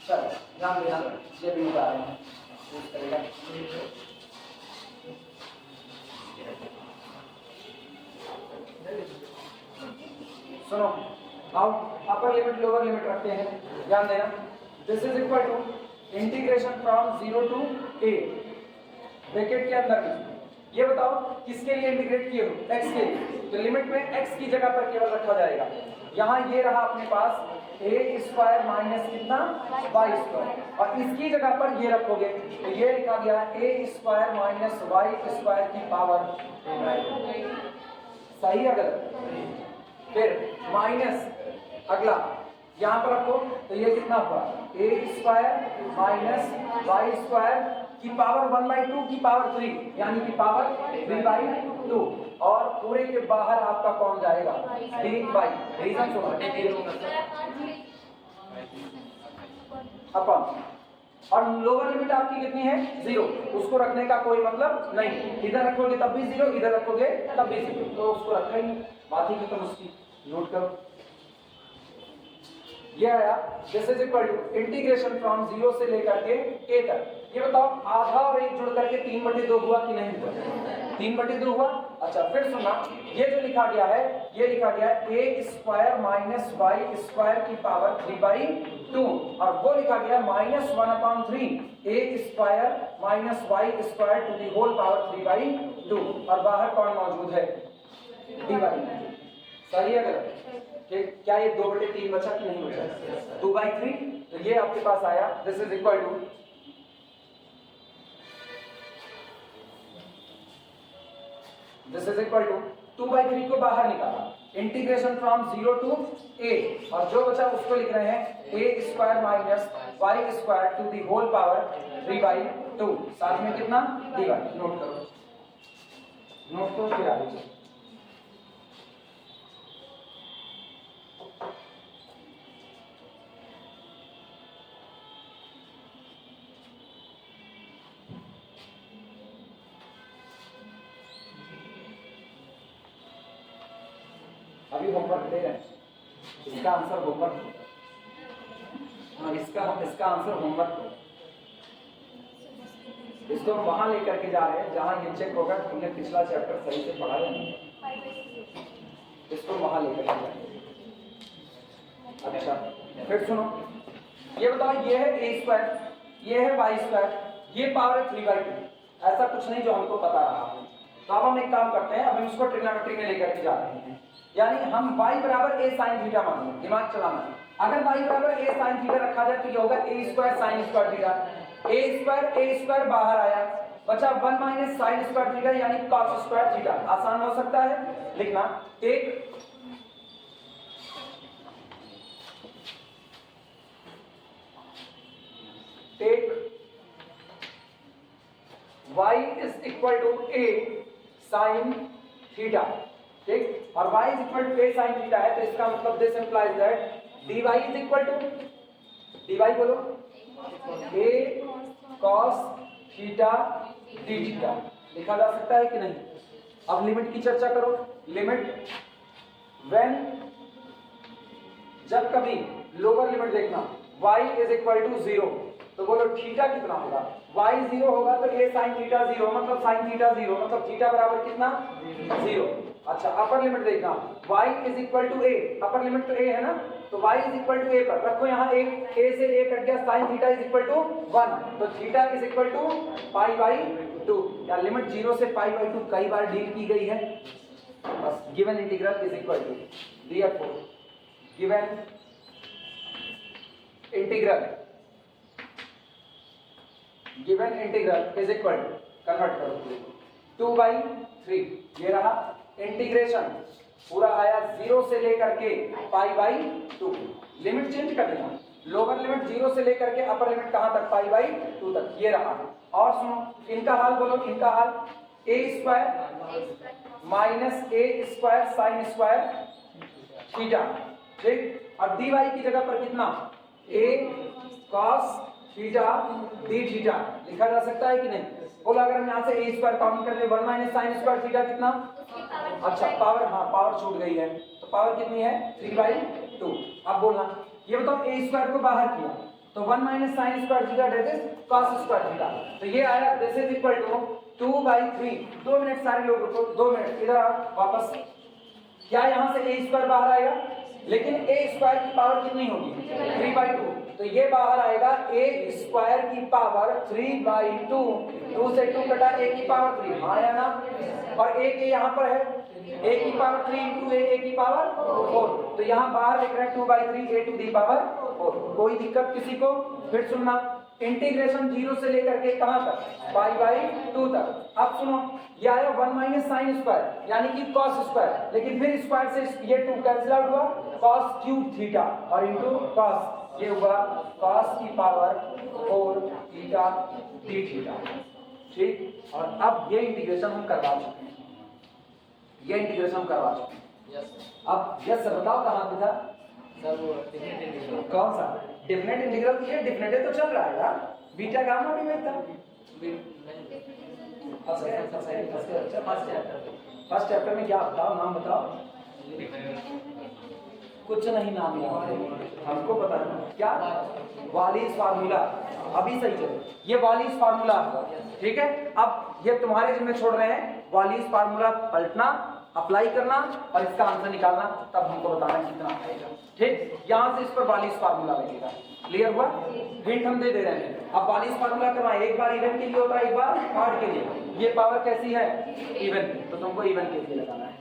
चल ध्यान देना, ये भी बता रहे हैं सुनो। आओ अपर लिमिट लोअर लिमिट रखते हैं, ध्यान देना। This is equal to integration from 0 to a, bracket के अंदर ये बताओ किसके लिए इंटीग्रेट किए हो? x के लिए, तो लिमिट में x की जगह पर केवल रखा जाएगा। यहाँ ये रहा अपने पास a स्क्वायर माइनस कितना y स्क्वायर, और इसकी जगह पर ये रखोगे तो ये लिखा गया a square minus y square की पावर, सही है गलत? फिर माइनस अगला यहाँ पर रखो तो ये कितना हुआ? a square minus y square की पावर 1/2 की पावर 3, यानी कि पावर 3/2, और पूरे के बाहर आपका कौन जाएगा? dy। रीजन सुनो अपन, और लोअर लिमिट आपकी कितनी है? 0, उसको रखने का कोई मतलब नहीं, इधर रखोगे तब भी 0, इधर रखोगे तब भी 0, तो उसको रखा ही नहीं, बात ही खत्म उसकी। नोट करो ये आया this is equal to integration from 0 से लेकर के a तक। ये बताओ आधा और 1 जुड़ करके 3/2 हुआ कि नहीं हुआ? 3/2 हुआ। अच्छा फिर सुनना, ये जो लिखा गया है ये लिखा गया है a square minus y square की पावर 3/2, और वो लिखा गया -1/3 a square minus y square to the whole power 3/2, और बाहर कौन मौजूद है? dy। सही है गलत? क्या ये 2/3 बचा कि नहीं बचा? 2/3, तो ये आपके पास आया this is equal to this is equal to 2/3 को बाहर निकाला, इंटीग्रेशन फ्रॉम 0 टू a, और जो बचा उसको लिख रहे हैं a square minus y square to the whole power 3/2, साथ में कितना? dy। नोट करो, नोट करो फिर आगे चलो। अभी होमवर्क दे रहे हैं, इसका आंसर होमवर्क, हाँ इसका आंसर होमवर्क हो। इसको हम वहां लेकर के जा रहे हैं जहां ये चेक होगा तुमने पिछला चैप्टर सही से पढ़ा या नहीं, इसको वहां लेकर के जाएंगे। अच्छा फिर सुनो, ये बताओ ये है a स्क्वायर, ये है y स्क्वायर, ये पावर है 3/2, ऐसा कुछ नहीं जो हमको पता रहा है। तो अब हम एक काम करते हैं, अब हम इसको ट्रिग्नोमेट्री में लेकर के जा रहे हैं, यानी हम y बराबर a sin थीटा मानेंगे। दिमाग चलाना, अगर y बराबर a sin थीटा रखा जाए तो ये होगा a square sin square theta, a square बाहर आया, बचा 1 माइनस sin स्क्वायर थीटा यानी cos स्क्वायर थीटा। आसान हो सकता है लिखना। Take y is equal to a sin theta, ठीक, और y is equal to a sin theta है, तो इसका मतलब this implies that dy is equal to, dy बोलो, a cos theta d theta. लिखा जा सकता है कि नहीं? अब लिमिट की चर्चा करो। लिमिट व्हेन, जब कभी लोअर लिमिट देखना y इज इक्वल टू 0, तो बोलो थीटा कितना होगा? y 0 होगा तो a sin थीटा 0, मतलब sin थीटा 0, मतलब थीटा बराबर कितना? 0। अच्छा अपर लिमिट देखना y is equal to a, upper limit तो a है ना, तो y is equal to a पर रखो यहाँ a से a कट गया, sin theta is equal to 1, तो theta is equal to pi by 2। या लिमिट 0 से पाई बाई 2 कई बार डील की गई है। बस given integral is equal to, therefore given integral is equal to, convert करो 2/3, ये रहा इंटीग्रेशन पूरा आया 0 से लेकर के पाई बाई 2। लिमिट चेंज कर देना, लोअर लिमिट 0 से लेकर के अपर लिमिट कहां तक? पाई बाई 2 तक, ये रहा। और सुनो इनका हाल, बोलो इनका हाल, a square minus a square sine square theta, ठीक। अब dy की जगह पर कितना? a cos theta d theta लिखा जा सकता है कि नहीं? बोला अगर हम यहाँ से a स्क्वायर काउंट कर ले, 1 माइनस साइन स्क्वायर थीटा कितना? अच्छा पावर, हाँ पावर छूट गई है, तो पावर कितनी है? 3/2। अब बोलना ये बताओ a स्क्वायर को बाहर किया तो 1 माइनस sine square theta that is cos square theta, तो ये आया this is equal to 2/3। 2 minute सारे लोग रुको, 2 मिनट इधर आओ वापस। क्या यहाँ से a स्क्वायर बाहर आएगा? लेकिन a स्क्वायर की पावर कितनी होगी? 3/2, तो ये बाहर आएगा a स्क्वायर की पावर 3/2। 2 से 2 कटा, a की पावर 3, हाँ या ना? और a के यहाँ पर है a की पावर 3 इंटू a की पावर 4, तो यहाँ बाहर लिख रहे हैं 2/3 a टू दी पावर 4। कोई दिक्कत किसी को? फिर सुनना, इंटीग्रेशन 0 से लेकर के कहां तक? पाई बाई 2 तक। अब सुनो ये आया 1 माइनस साइन स्क्वायर यानी कि cos स्क्वायर, लेकिन फिर स्क्वायर से ये 2 कैंसिल आउट हुआ, cos क्यूब थीटा और इनटू cos, ये हुआ cos की पावर 4 थीटा d थीटा, ठीक। और अब ये इंटीग्रेशन हम करवा चुके हैं, ये इंटीग्रेशन हम करवा चुके हैं। अब यस सर बताओ कहां पे था सर वो डेफिनेट इंटीग्रल? कौन सा डेफिनेट इंटीग्रल? ये डेफिनेट तो चल रहा है ना, बीटा गामा भी में था। फर्स्ट चैप्टर में क्या बताओ, नाम बताओ। कुछ नहीं नाम याद हमको बताना क्या? वालिस फार्मूला, अभी सही चले, ये वालिस फार्मूला, ठीक है। अब ये तुम्हारे जिम्मे छोड़ रहे हैं, वालिस फार्मूला पलटना, अप्लाई करना और इसका आंसर निकालना, तब हमको बताना कितना आएगा, ठीक। यहां से इस पर वालिस फार्मूला लगेगा, क्लियर हुआ? हिंट हम दे रहे हैं। अब वालिस फार्मूला करना, एक बार इवन के लिए होता है, एक बार ऑड के लिए। ये पावर कैसी है? इवन, तो तुमको इवन के लिए लगाना है।